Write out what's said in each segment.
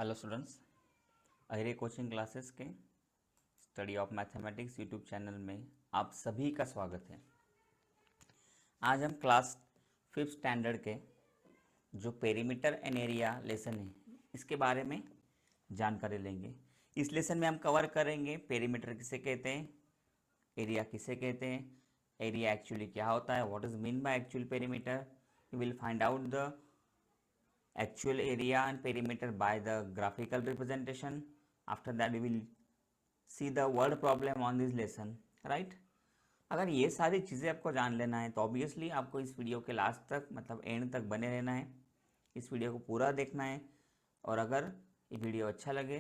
Hello students, Ahire coaching classes के study of mathematics YouTube channel में आप सभी का स्वागत है। आज हम क्लास 5th स्टैंडर्ड के जो पेरीमीटर एंड एरिया लेसन है इसके बारे में जानकारी लेंगे। इस लेसन में हम कवर करेंगे पेरीमीटर किसे कहते हैं, एरिया किसे कहते हैं, एरिया एक्चुअली क्या होता है, what is mean by actual perimeter. You will find out the actual area and perimeter by the graphical representation. After that we will see the word problem on this lesson, right? अगर ये सारी चीज़ें आपको जान लेना है तो obviously आपको इस वीडियो के लास्ट तक मतलब एंड तक बने रहना है, इस वीडियो को पूरा देखना है। और अगर ये वीडियो अच्छा लगे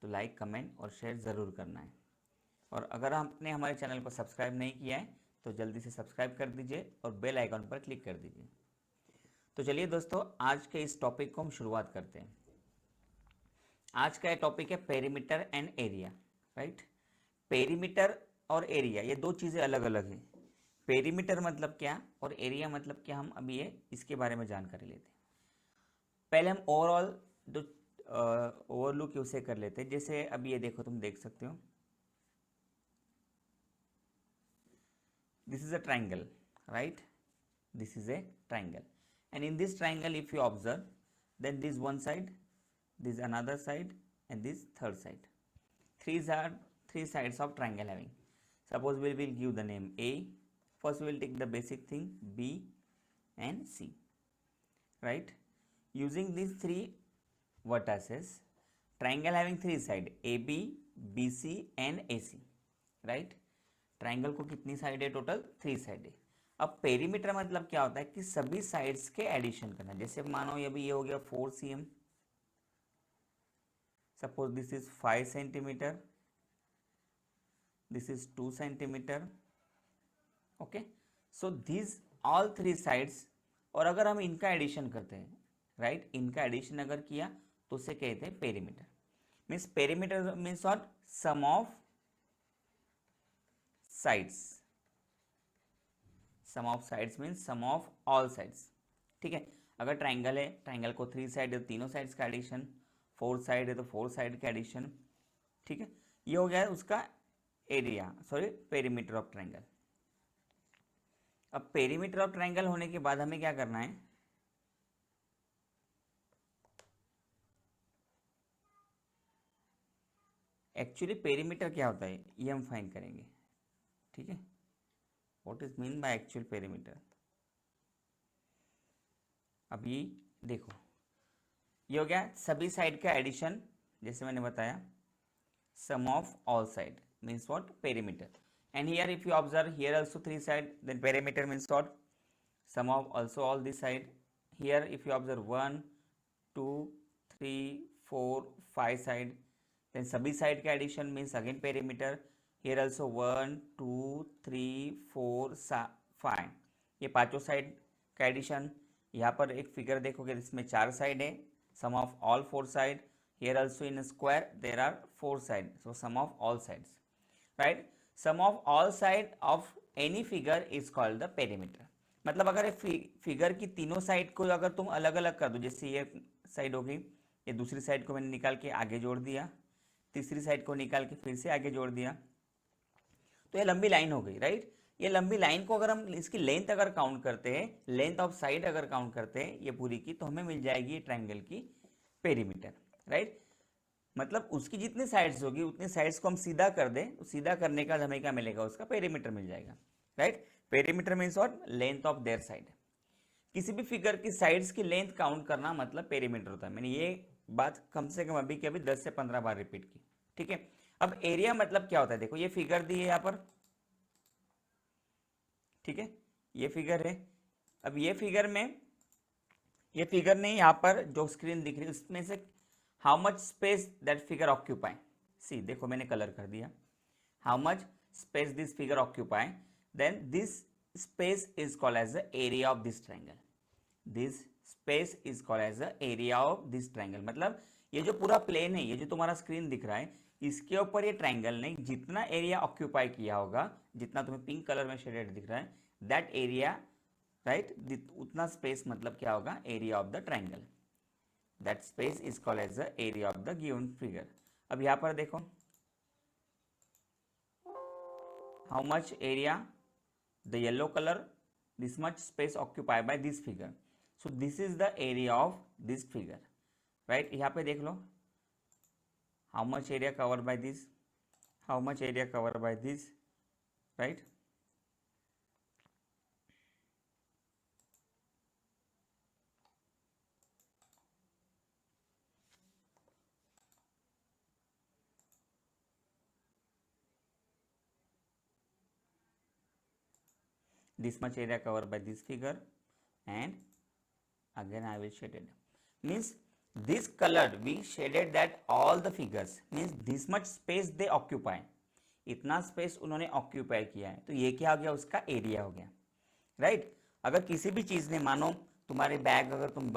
तो लाइक कमेंट और शेयर ज़रूर करना है। और अगर आपने हमारे चैनल को सब्सक्राइब नहीं किया है तो जल्दी से सब्सक्राइब कर दीजिए और बेल आइकन पर क्लिक कर दीजिए। तो चलिए दोस्तों, आज के इस टॉपिक को हम शुरुआत करते हैं। आज का टॉपिक है perimeter and area, right. Perimeter और एरिया ये दो चीज़ें अलग अलग हैं। पेरीमीटर मतलब क्या और एरिया मतलब क्या, हम अभी ये इसके बारे में जानकारी लेते हैं। पहले हम ओवरऑल जो ओवरलुक उसे कर लेते हैं। जैसे अभी ये देखो, तुम देख सकते हो, this is a triangle, right. This is a triangle, and in this triangle if you observe, then this one side, this another side, and this third side. Three sides of triangle having. Suppose we will give the name A. First we will take the basic thing B and C, right. Using these three vertices, triangle having three side AB, BC and AC, right. Triangle को कितनी side है? Total 3 side है। अब perimeter मतलब क्या होता है कि सभी साइड्स के एडिशन करना। जैसे मानो ये हो गया 4 cm, suppose this is 5 centimetre, this is 2 centimetre, okay. So this all 3 sides, और अगर हम इनका एडिशन करते हैं, राइट, इनका एडिशन अगर किया तो उसे कहते हैं perimeter. Means perimeter means what? Sum of sides. Sum of sides means sum of all sides, ठीक है। अगर ट्राइंगल है, ट्राइंगल को 3 साइड है तो तीनों साइड्स का एडिशन, 4 साइड है तो 4 साइड का एडिशन, ठीक है। ये हो गया है उसका area, sorry perimeter of triangle. अब पेरीमीटर ऑफ ट्राइंगल होने के बाद हमें क्या करना है? एक्चुअली पेरीमीटर क्या होता है ये हम फाइंड करेंगे, ठीक है। What is mean by actual perimeter. अभी देखो, ये हो गया सभी साइड का एडिशन, जैसे मैंने बताया, sum of all side means what? Perimeter. And here if you observe, here also 3 side, then perimeter means what? Sum of also all this side. Here if you observe 1 2 3 4 5 side, then सभी side का addition means again perimeter. Here also 1 2 3 4 5, ये पांचों side का addition. यहाँ पर एक figure देखोगे इसमें 4 साइड है, sum of all 4 side. Here also in square there are 4 side, so sum of all sides, right. Sum of all side of any figure is called the perimeter. मतलब अगर figure की तीनों side को अगर तुम अलग अलग कर दो, जैसे ये साइड हो गई, ये दूसरी साइड को मैंने निकाल के आगे जोड़ दिया, तीसरी साइड को निकाल के फिर से आगे जोड़ दिया, तो ये लंबी लाइन हो गई, राइट। ये लंबी लाइन को अगर हम इसकी लेंथ अगर काउंट करते हैं, लेंथ ऑफ साइड अगर काउंट करते हैं ये पूरी की, तो हमें मिल जाएगी ये ट्राइंगल की पेरीमीटर, राइट। मतलब उसकी जितनी साइड्स होगी उतनी साइड्स को हम सीधा कर दें तो सीधा करने का हमें क्या मिलेगा? उसका पेरीमीटर मिल जाएगा, right. Perimeter means what? Length of their side. किसी भी फिगर की साइड्स की लेंथ काउंट करना मतलब पेरीमीटर होता है। मैंने ये बात कम से कम अभी के अभी 10 से 15 बार रिपीट की, ठीक है। अब एरिया मतलब क्या होता है? देखो ये फिगर दी है यहाँ पर, ठीक है, ये फिगर है। अब ये फिगर में, ये फिगर नहीं, यहाँ पर जो स्क्रीन दिख रही है उसमें से how much space that figure occupy, see देखो मैंने कलर कर दिया, how much space this figure occupy, then this space is called as the area of this triangle. This space is called as the area of this triangle. मतलब ये जो पूरा plane है, ये जो तुम्हारा स्क्रीन दिख रहा है, इसके ऊपर ये ट्राइंगल ने जितना एरिया ऑक्यूपाई किया होगा, जितना तुम्हें पिंक कलर में शेडेड दिख रहा है, दैट एरिया, राइट, उतना स्पेस मतलब क्या होगा? Area of the triangle. That space is called as the area of the given figure. अब यहाँ पर देखो, how much area, the yellow colour, this much space occupied by this figure, so this is the area of this figure, right? यहाँ पे देख लो, how much area covered by this, how much area covered by this, right? This much area covered by this figure, and again I will shade it, means this colored we shaded that all the figures, means this much space they occupy, इतना space उन्होंने occupy किया है, तो ये क्या हो गया, उसका एरिया हो गया, राइट? अगर किसी भी चीज़ ने, मानो तुम्हारे बैग अगर तुम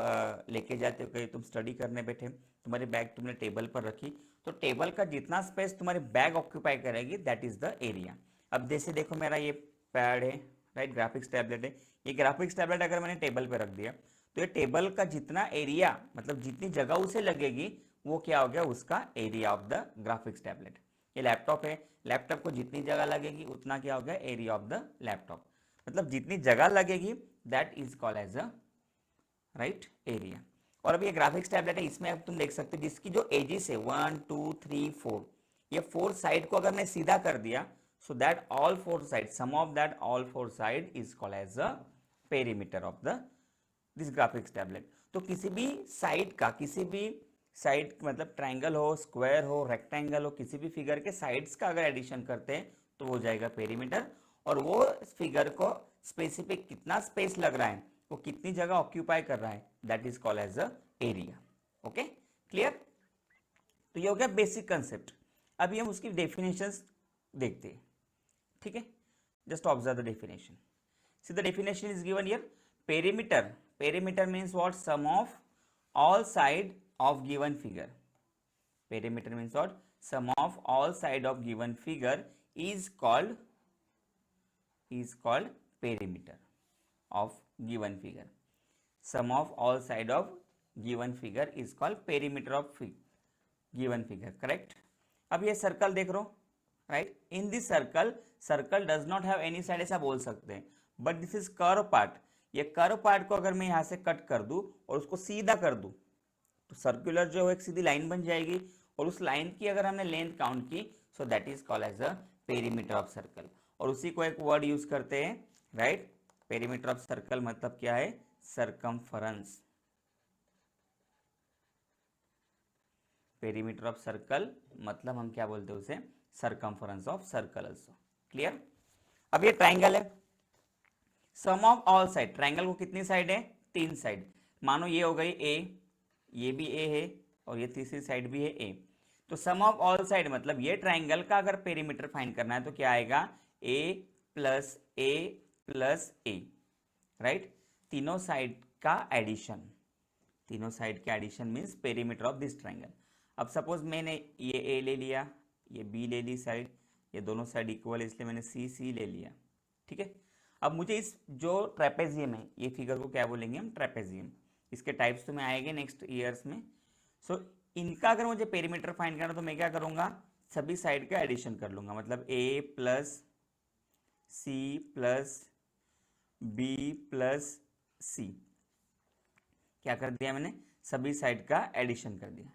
लेके जाते हो, कहीं तुम स्टडी करने बैठे, तुम्हारी बैग तुमने टेबल पर रखी, तो टेबल का जितना स्पेस तुम्हारे बैग ऑक्यूपाई करेगी दैट इज द एरिया। अब जैसे देखो, मेरा ये पैड है, राइट, ग्राफिक्स टैबलेट है, ये ग्राफिक्स टैबलेट अगर मैंने टेबल पर रख दिया, तो ये टेबल का जितना एरिया, मतलब जितनी जगह उसे लगेगी, वो क्या हो गया, उसका area of the graphics tablet. ये लैपटॉप है, लैपटॉप को जितनी जगह लगेगी उतना क्या हो गया, एरिया ऑफ द लैपटॉप, मतलब जितनी जगह लगेगी that is called as a right area. और अब ये ग्राफिक्स टैबलेट है, इसमें अब तुम देख सकते हो जिसकी जो एजिस है 1 2 3 4, ये 4 साइड को अगर मैं सीधा कर दिया, so that all 4 side, sum of that all 4 side is called as a perimeter of the this graphics tablet. तो किसी भी साइड का, किसी भी साइड मतलब ट्राइंगल हो, स्क्वायर हो, रेक्टेंगल हो, किसी भी फिगर के साइड्स का अगर एडिशन करते हैं तो वो जाएगा पेरीमीटर, और वो फिगर को स्पेसिफिक कितना स्पेस लग रहा है, वो कितनी जगह ऑक्यूपाई कर रहा है, that is called as a area. Okay, clear? तो ये हो गया बेसिक कंसेप्ट। अभी हम उसकी डेफिनेशंस देखते हैं, ठीक है? Just observe the definition. See the definition is given here, perimeter, perimeter means what, sum of all side of given figure, perimeter means what, sum of all side of given figure is called perimeter of given figure, sum of all side of given figure is called perimeter of given figure, correct? अब ये circle देख लो, right, in this circle, circle does not have any side, ऐसा बोल सकते हैं, but this is curve part, ये curve part को अगर मैं यहां से कट कर दूं और उसको सीधा कर दूं, तो सर्कुलर जो है एक सीधी लाइन बन जाएगी, और उस लाइन की अगर हमने लेंथ काउंट की, so that is called as a perimeter of circle. और उसी को एक वर्ड यूज करते हैं, राइट, पेरीमीटर ऑफ सर्कल मतलब क्या है, सरकमफरेंस, पेरीमीटर ऑफ सर्कल मतलब हम क्या बोलते हैं उसे, circumference of circle also, clear? अब ये ट्राइंगल है, sum of all side, triangle को कितनी साइड है, 3 साइड, मानो ये हो गई ए, ये भी ए है, और ये तीसरी साइड भी है ए, तो सम ऑफ ऑल साइड मतलब ये ट्राइंगल का अगर पेरीमीटर फाइंड करना है तो क्या आएगा, A plus A plus A, right, तीनों साइड का एडिशन, तीनों साइड का addition means perimeter of this triangle. अब सपोज मैंने ये ए ले लिया, ये बी ले ली साइड, ये दोनों साइड इक्वल है इसलिए मैंने सी सी ले लिया, ठीक है? अब मुझे इस जो ट्रेपेजियम है, ये फिगर को क्या बोलेंगे हम, ट्रेपेजियम, इसके टाइप्स तो मैं आएंगे नेक्स्ट ईयर्स में। सो इनका अगर मुझे पेरीमीटर फाइंड करना तो मैं क्या करूंगा, सभी साइड का एडिशन कर लूंगा, मतलब A plus C plus B plus C, क्या कर दिया मैंने, सभी साइड का एडिशन कर दिया,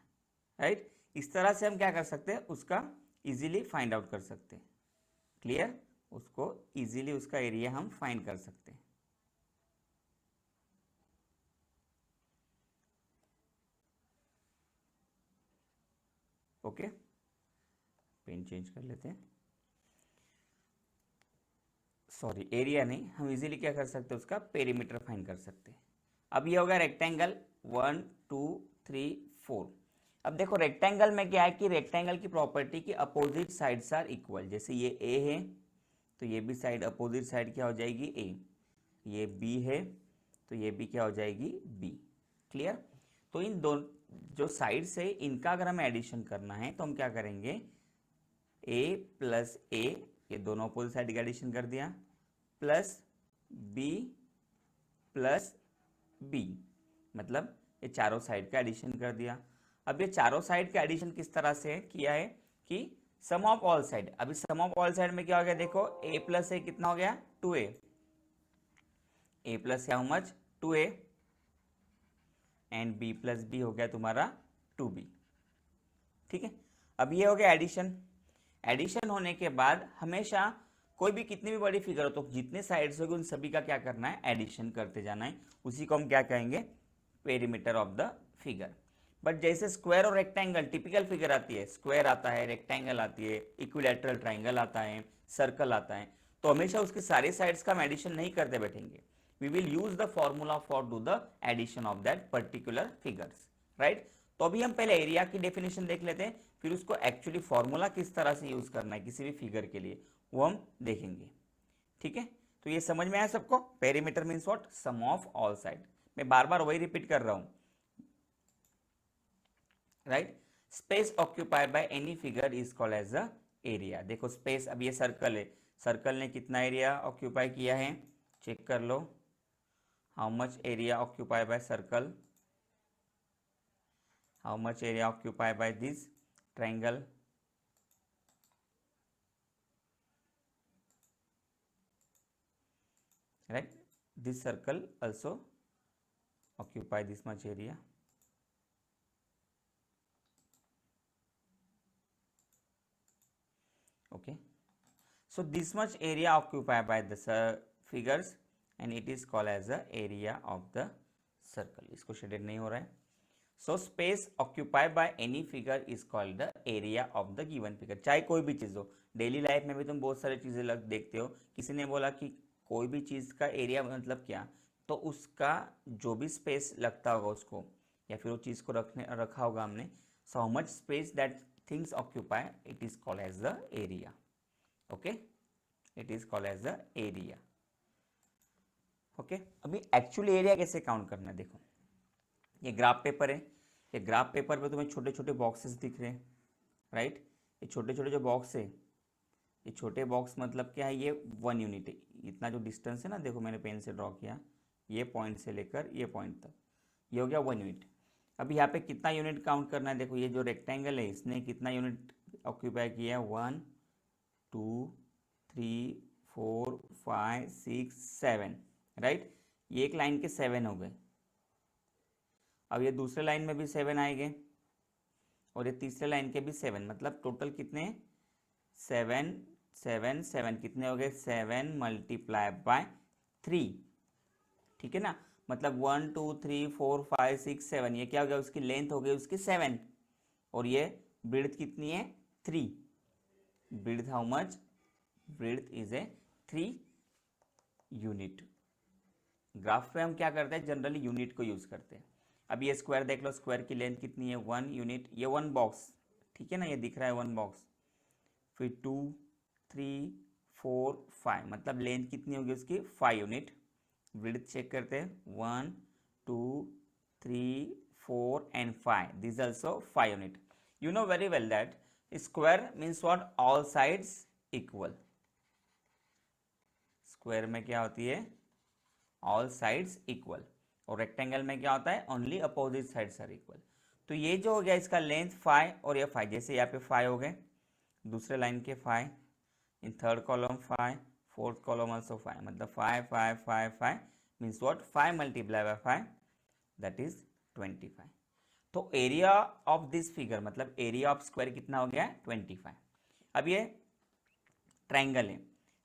राइट? इस तरह से हम क्या कर सकते हैं, उसका इजीली फाइंड आउट कर सकते हैं, क्लियर? उसको इजीली उसका एरिया हम फाइंड कर सकते हैं। ओके, पेन चेंज कर लेते हैं, सॉरी एरिया नहीं, हम इजीली क्या कर सकते हैं, उसका पेरीमीटर फाइंड कर सकते हैं। अब ये होगा रेक्टेंगल 1 2 3 4। अब देखो रेक्टेंगल में क्या है कि रेक्टेंगल की प्रॉपर्टी की अपोजिट साइड्स आर इक्वल, जैसे ये ए है तो ये भी साइड अपोजिट साइड क्या हो जाएगी, ए, ये बी है तो ये भी क्या हो जाएगी, बी, क्लियर? तो इन दो जो साइड्स है इनका अगर हमें एडिशन करना है तो हम क्या करेंगे, ए प्लस ए, ये दोनों अपोजिट साइड का एडिशन कर दिया, प्लस बी प्लस बी, मतलब ये चारों साइड का एडिशन कर दिया। अब ये चारों साइड का एडिशन किस तरह से किया है कि सम ऑफ ऑल साइड। अभी सम ऑफ ऑल साइड में क्या हो गया, देखो a प्लस ए कितना हो गया 2a, a plus how much 2a, and b plus B हो गया तुम्हारा 2b। ठीक है, अब ये हो गया एडिशन। एडिशन होने के बाद हमेशा कोई भी कितनी भी बड़ी फिगर हो तो जितने साइड्स होगी उन सभी का क्या करना है, एडिशन करते जाना है। उसी को हम क्या कहेंगे, perimeter of the figure. But जैसे स्क्वायर और रेक्टेंगल टिपिकल फिगर आती है, स्क्वायर आता है, रेक्टेंगल आती है, इक्विलैटरल ट्राइंगल आता है, सर्कल आता है, तो हमेशा उसके सारे साइड्स का हम एडिशन नहीं करते बैठेंगे। We will use the formula for do the addition of that particular figures, right. तो अभी हम पहले एरिया की डेफिनेशन देख लेते हैं, फिर उसको एक्चुअली फॉर्मूला किस तरह से यूज करना है किसी भी फिगर के लिए वो हम देखेंगे। ठीक है, तो ये समझ में आया सबको, perimeter means what, sum of all side. मैं बार बार वही रिपीट कर रहा हूं, right. Space occupied by any figure is called as a area. देखो स्पेस, अब ये सर्कल है, सर्कल ने कितना एरिया ऑक्यूपाई किया है, चेक कर लो, how much area occupied by circle, how much area occupied by this triangle, right? This circle also occupy this much area. Okay, so this much area occupied by the figures and it is called as the area of the circle. इसको shaded नहीं हो रहा है। So space occupied by any figure is called the area of the given figure. चाहे कोई भी चीज़ हो, daily life में भी तुम बहुत सारी चीज़ें देखते हो, किसी ने बोला कि कोई भी चीज़ का एरिया मतलब क्या, तो उसका जो भी स्पेस लगता होगा उसको, या फिर वो चीज़ को रखा होगा हमने, so how much space that things occupy, it is called as the area. Okay, it is called as the area. Okay, अभी एक्चुअली एरिया कैसे काउंट करना है, देखो ये ग्राफ पेपर है, ये ग्राफ पेपर पे तुम्हें छोटे छोटे बॉक्सेस दिख रहे हैं, राइट। ये छोटे छोटे जो बॉक्स है, ये छोटे बॉक्स मतलब क्या है, ये 1 यूनिट है। इतना जो डिस्टेंस है ना, देखो मैंने पेन से ड्रॉ किया, ये पॉइंट से लेकर ये पॉइंट तक, ये हो गया 1 यूनिट। अब यहाँ पे कितना यूनिट काउंट करना है, देखो ये जो रेक्टेंगल है इसने कितना यूनिट ऑक्यूपाई किया है, 1 2 3 4 5 6 7, राइट। ये एक लाइन के 7 हो गए। अब ये दूसरे लाइन में भी 7 आएंगे और ये तीसरे लाइन के भी 7, मतलब टोटल कितने, 7 7 7, कितने हो गए, 7 मल्टीप्लाई बाय 3। ठीक है ना, मतलब 1 2 3 4 5 6 7, ये क्या हो गया, उसकी लेंथ हो गई उसकी 7, और ये ब्रीड्थ कितनी है 3। Breadth how much, breadth is a 3 unit. Graph पे हम क्या करते हैं, जनरली यूनिट को यूज करते हैं। अब ये स्क्वायर देख लो, स्क्वायर की लेंथ कितनी है 1 यूनिट, ये 1 बॉक्स, ठीक है ना, ये दिख रहा है 1 बॉक्स, फिर 2 3 4 5, मतलब लेंथ कितनी होगी उसकी 5 यूनिट। ब्रीड्थ चेक करते हैं, 1 2 3 4 and 5, this also 5 unit. You know very well that square means what, all sides equal. Square में क्या होती है, ऑल साइड्स इक्वल, और रेक्टेंगल में क्या होता है, only opposite sides are equal. तो ये जो हो गया इसका लेंथ 5 और ये 5, जैसे यहाँ पे 5 हो गए, दूसरे लाइन के 5, in third column 5, fourth column also 5, मतलब 5 5 5 5 means what, 5 multiply by 5 that is 25। तो एरिया ऑफ दिस फिगर मतलब एरिया ऑफ स्क्वायर कितना हो गया, 25। अब ये ट्राइंगल है,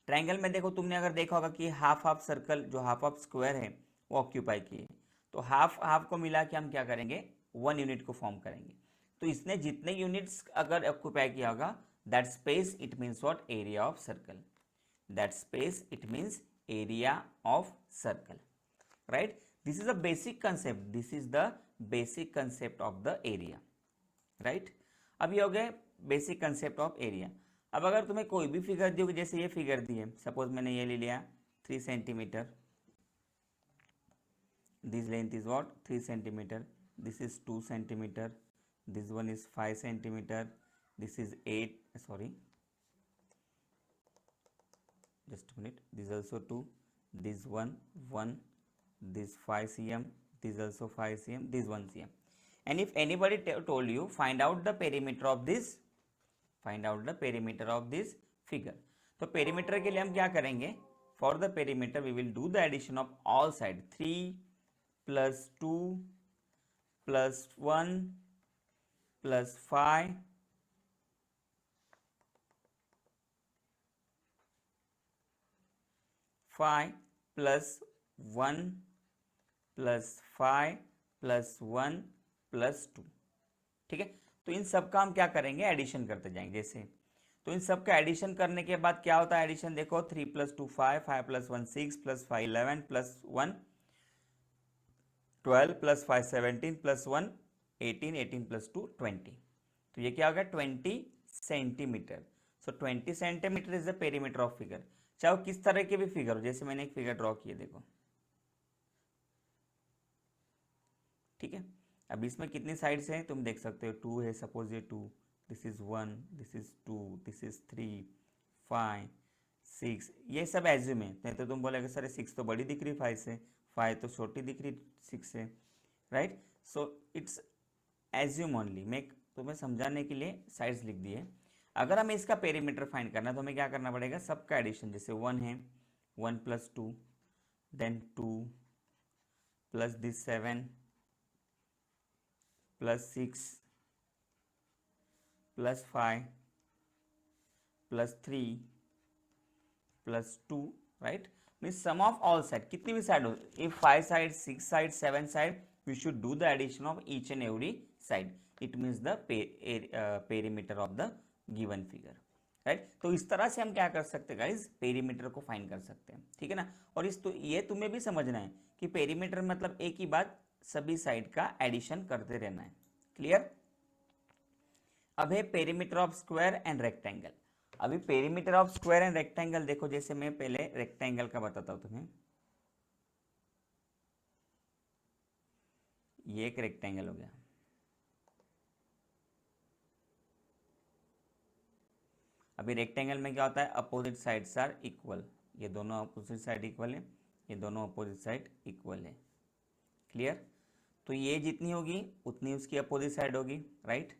ट्राइंगल में देखो तुमने अगर देखा होगा कि हाफ हाफ सर्कल जो हाफ हाफ स्क्वायर है वो ऑक्यूपाई किए, तो हाफ हाफ को मिला के हम क्या करेंगे, 1 यूनिट को फॉर्म करेंगे। तो इसने जितने यूनिट्स अगर ऑक्यूपाई किया होगा, that space it means what, area of circle. That space it means area of circle, right. This is a basic concept, this is the basic concept of the area, right. अब ये हो गए basic concept of area. अब अगर तुम्हें कोई भी figure दी होगी, जैसे ये फिगर दी है, सपोज मैंने ये ले लिया 3 centimetre, this length is what, 3 centimeter, this is 2 centimeter, this one is 5 centimeter, this is 8, sorry, just a minute, this is also 2, this one 1, this 5 cm, this also 5 cm, this 1 cm. And if anybody told you find out the perimeter of this, find out the perimeter of this figure, तो perimeter के लिए हम क्या करेंगे? For the perimeter we will do the addition of all side, 3 plus 2 plus 1 plus 5 plus 1 plus 5 plus 1 plus 2. ठीक है, तो इन सब का हम क्या करेंगे? एडिशन करते जाएंगे जैसे, तो इन सब का एडिशन करने के बाद क्या होता है एडिशन? देखो 3 plus 2 5, 5 plus 1 6 plus 5 11 plus 1 12 plus 5 17 plus 1 18, 18 plus 2 20. तो ये क्या हो गया? 20 centimetre. So 20 centimetre is the perimeter of figure. चाहे वो किस तरह के भी फिगर हो, जैसे मैंने एक फिगर ड्रॉ किया देखो, ठीक है. अब इसमें कितनी साइड्स हैं तुम देख सकते हो, 2 है, सपोज ये 2, this is 1, this is 2, this is 3 5 6, ये सब एज्यूम है. नहीं तो तुम बोलेगे सर 6 तो बड़ी दिख रही 5 से, 5 तो छोटी दिख रही 6 से, right. So it's assume only. मैं तुम्हें समझाने के लिए साइड्स लिख दिए. अगर हमें इसका पेरीमीटर फाइंड करना है तो हमें क्या करना पड़ेगा? सबका एडिशन, जैसे 1 है, 1 plus 2, then 2 plus this 7 plus 6 plus 5 plus 3 plus 2, right. Means sum of all side, कितनी भी साइड हो, if 5 side 6 side 7 side, we should do the addition of each and every side. It means the perimeter of the given figure, right. तो इस तरह से हम क्या कर सकते हैं गाइज? पेरीमीटर को फाइंड कर सकते हैं, ठीक है ना. और इस तो ये तुम्हें भी समझना है कि पेरीमीटर मतलब एक ही बात, सभी साइड का एडिशन करते रहना है. क्लियर. अब है perimeter of square and rectangle. अभी perimeter of square and rectangle देखो, जैसे मैं पहले रेक्टेंगल का बताता हूं तुम्हें. ये एक रेक्टेंगल हो गया. अभी रेक्टेंगल में क्या होता है? Opposite sides are equal. ये दोनों अपोजिट साइड इक्वल है, ये दोनों अपोजिट साइड इक्वल है. क्लियर. तो ये जितनी होगी उतनी उसकी अपोजिट साइड होगी, राइट.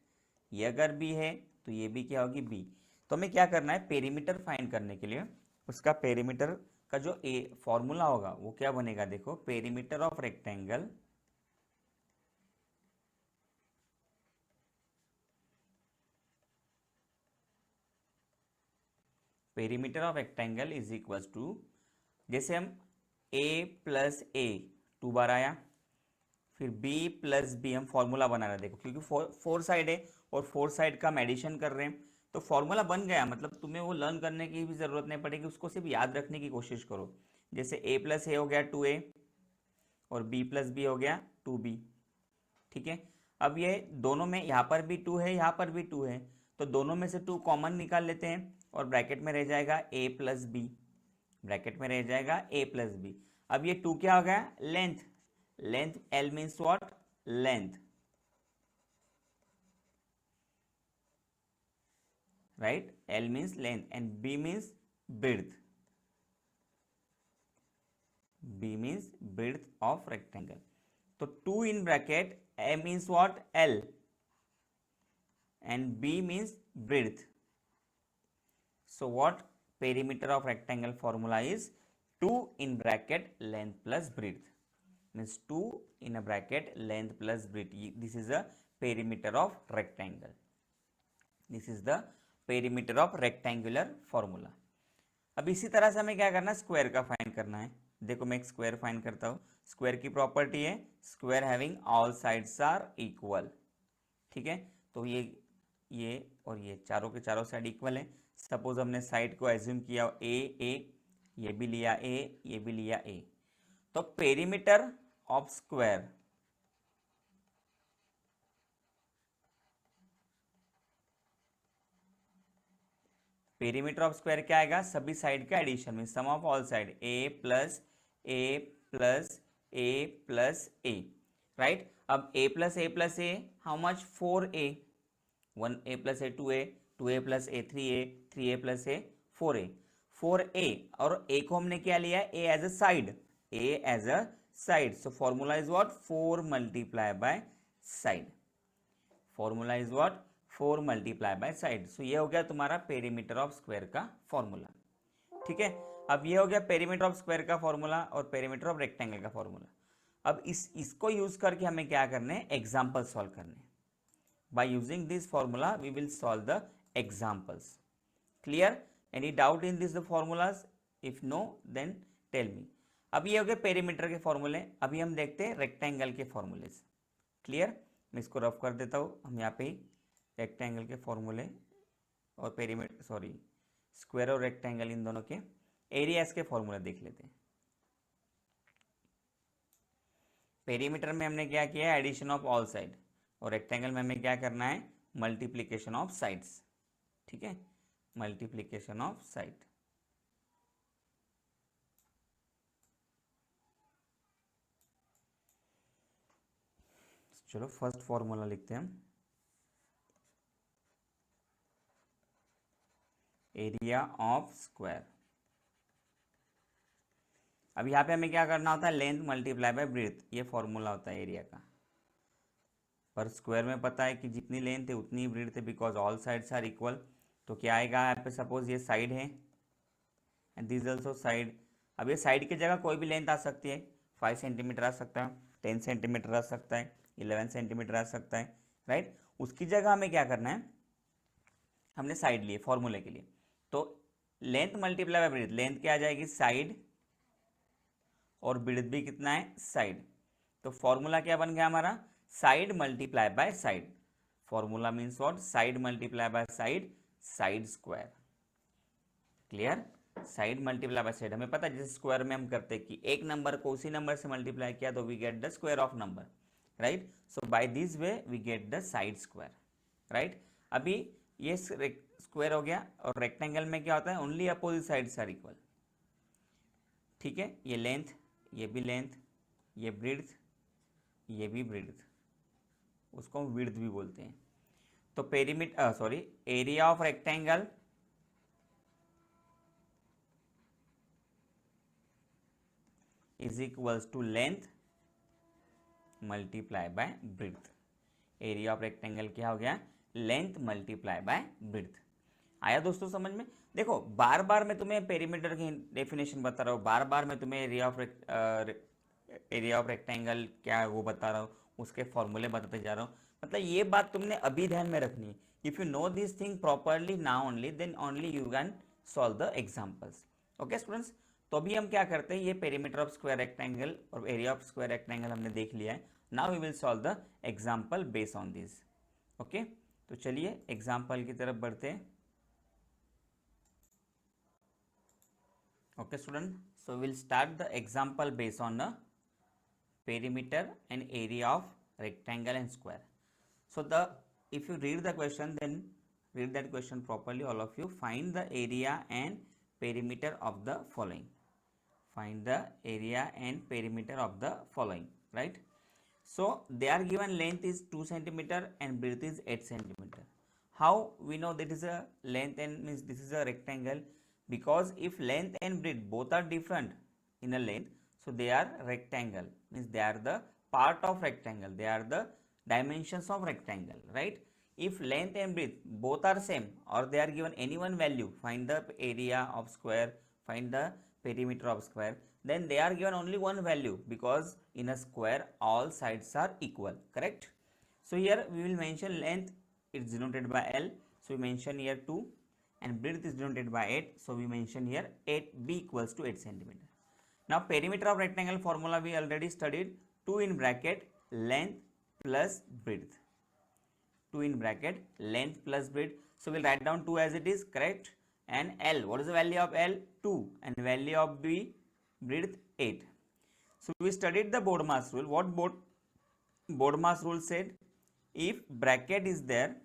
ये अगर बी है तो ये भी क्या होगी? बी. तो हमें क्या करना है? पेरीमीटर फाइंड करने के लिए उसका पेरीमीटर का जो ए फॉर्मूला होगा वो क्या बनेगा? देखो, perimeter of rectangle perimeter of rectangle is equal to, जैसे हम a प्लस ए 2 बार आया, फिर b प्लस बी, हम फॉर्मूला बना रहे हैं देखो, क्योंकि फोर साइड है और 4 साइड का हम एडिशन कर रहे हैं, तो फॉर्मूला बन गया. मतलब तुम्हें वो लर्न करने की भी जरूरत नहीं पड़ेगी, उसको सिर्फ याद रखने की कोशिश करो. जैसे a प्लस ए हो गया 2a और b प्लस बी हो गया 2b, ठीक है. अब ये दोनों में, यहाँ पर भी 2 है, यहाँ पर भी 2 है, तो दोनों में से 2 कॉमन निकाल लेते हैं और ब्रैकेट में रह जाएगा a प्लस बी, ब्रैकेट में रह जाएगा a प्लस बी. अब ये 2 क्या हो गया? Length. Length L means what? Length, right. L means length and B means breadth. B means breadth of rectangle. तो 2 in bracket, A means what? L, and B means breadth. So what perimeter of rectangle formula is? 2 in bracket length plus breadth, means 2 in a bracket length plus breadth. This is a perimeter of rectangle. This is the perimeter of rectangular formula. अब इसी तरह से हमें क्या करना है? Square का find करना है. देखो मैं एक स्क्वायर फाइंड करता हूँ. स्क्वायर की प्रॉपर्टी है square having all sides are equal, ठीक है. तो ये और ये चारों के चारों साइड इक्वल है. सपोज हमने साइड को एज्यूम किया ए ए, ये भी लिया ए, ये भी लिया ए. तो perimeter of square, perimeter of square क्या आएगा? सभी साइड का एडिशन में sum of all side, A plus A plus A plus A, right. अब a plus A how much? 4a. 1a plus A 2a plus A 3a plus A 4a. 4a और a को हमने क्या लिया? a as a side, a as a side. So formula is what? 4 multiplied by side. Formula is what? 4 multiply by side. So ये हो गया तुम्हारा perimeter of square का फॉर्मूला. ठीक है, अब ये हो गया पेरीमीटर ऑफ स्क्वायर का फॉर्मूला और पेरीमीटर ऑफ रेक्टेंगल का फॉर्मूला. अब इसको यूज करके हमें क्या करने हैं? एग्जाम्पल सॉल्व करने. By using this formula we will solve the examples. Clear? Any doubt in this the formulas? If no then tell me. अब ये हो गए पेरीमीटर के फॉर्मूले. अभी हम देखते हैं रेक्टेंगल के फॉर्मूलेज. क्लियर? मैं इसको रफ कर देता हूँ. हम यहाँ पे रेक्टेंगल के फॉर्मूले और पेरीमीटर स्क्वायर और रेक्टेंगल इन दोनों के एरियाज के फॉर्मूले देख लेते हैं. पेरीमीटर में हमने क्या किया है? Addition of all side. और रेक्टेंगल में हमें क्या करना है? Multiplication of sides. ठीक है, मल्टीप्लीकेशन ऑफ साइड. चलो फर्स्ट फॉर्मूला लिखते हैं हम. Area of square. अब यहाँ पे हमें क्या करना होता है? Length multiply by breadth. ये फॉर्मूला होता है एरिया का. पर स्क्वायर में पता है कि जितनी लेंथ है उतनी ही ब्रेथ है, because all sides are equal. तो क्या आएगा यहाँ पे? सपोज ये साइड है एंड दिस ऑल्सो साइड. अब ये साइड की जगह कोई भी लेंथ आ सकती है. 5 सेंटीमीटर आ सकता है, 10 सेंटीमीटर आ सकता है, 11 सेंटीमीटर आ सकता है. राइट? उसकी जगह हमें क्या करना है? हमने साइड लिए फॉर्मूले के लिए. तो length multiply by breath. Length क्या आ जाएगी? साइड. और ब्रेथ भी कितना है? साइड. तो फॉर्मूला क्या बन गया हमारा? Side multiply by side. Formula means what? Side multiply by side, side square. Clear? Side multiply by side. हमें पता है जैसे स्क्वायर में हम करते हैं कि एक नंबर को उसी नंबर से मल्टीप्लाई किया तो we get the square of number. Right? So by this way we get the side square. Right? अभी ये स्क्वायर हो गया. और रेक्टेंगल में क्या होता है? Only opposite sides are equal. ठीक है, ये लेंथ, ये भी लेंथ, ये ब्रेड्थ, ये भी ब्रेड्थ. उसको हम विड्थ भी बोलते हैं. तो perimeter area of rectangle is equals to length multiply by breadth. Area of rectangle क्या हो गया? Length multiply by breadth. आया दोस्तों समझ में? देखो बार बार मैं तुम्हें पेरीमीटर की डेफिनेशन बता रहा हूँ, बार बार मैं तुम्हें एरिया ऑफ रेक्टेंगल क्या है वो बता रहा हूँ, उसके फॉर्मूले बताते जा रहा हूँ. मतलब ये बात तुमने अभी ध्यान में रखनी है. If you know this thing properly now only, then only you can solve the examples. Okay students? तो अभी हम क्या करते हैं? ये पेरीमीटर ऑफ स्क्वायर रेक्टेंगल और एरिया ऑफ स्क्वायर रेक्टेंगल हमने देख लिया है. Now we will solve the example based on this. Okay, तो चलिए एग्जाम्पल की तरफ बढ़ते हैं. Okay student, so we'll start the example based on the perimeter and area of rectangle and square. So if you read the question, then read that question properly, all of you. Find the area and perimeter of the following. Find the area and perimeter of the following, right? So they are given length is 2 centimeter and breadth is 8 centimeter. How we know that is a length and means this is a rectangle? Because if length and breadth both are different in a length, so they are rectangle, means they are the part of rectangle, they are the dimensions of rectangle, right? If length and breadth both are same or they are given any one value, find the area of square, find the perimeter of square, then they are given only one value, because in a square all sides are equal, correct? So here we will mention length is denoted by L, so we mention here 2, and breadth is denoted by 8, so we mention here 8 b equals to 8 centimeter. Now perimeter of rectangle formula we already studied, 2 in bracket length plus breadth, 2 in bracket length plus breadth. So we'll write down 2 as it is, correct? And L, what is the value of L? 2, and value of B, breadth 8. So we studied the Bodmas rule. What Bodmas rule said? If bracket is there,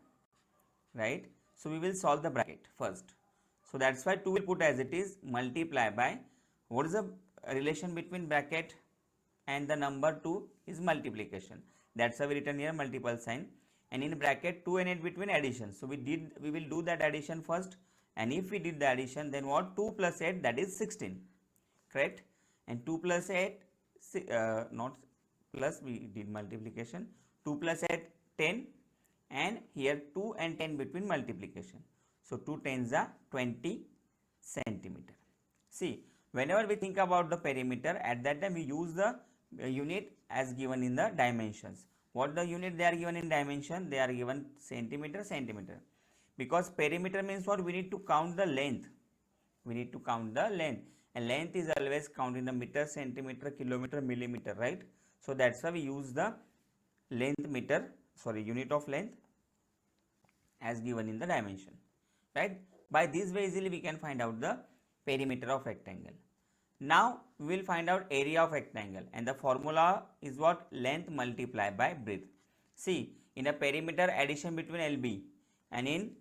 right? So we will solve the bracket first. So that's why 2 will put as it is, multiply by, what is the relation between bracket and the number 2 is multiplication. That's why we written here multiple sign. And in bracket 2 and 8 between addition. So we will do that addition first. And if we did the addition, then what? 2 plus 8, that is 16. Correct? And 2 plus 8, not plus, we did multiplication, 2 plus 8 10, and here 2 and 10 between multiplication. So 2 tens are 20 centimeter. See, whenever we think about the perimeter, at that time we use the unit as given in the dimensions. What the unit they are given in dimension? They are given centimeter, centimeter. Because perimeter means what? We need to count the length. We need to count the length, and length is always counted in the meter, centimeter, kilometer, millimeter, right? So that's why we use the length meter, sorry, unit of length as given in the dimension, right? By this way easily we can find out the perimeter of rectangle. Now we will find out area of rectangle, and the formula is what? Length multiplied by breadth. See, in a perimeter, addition between LB, and in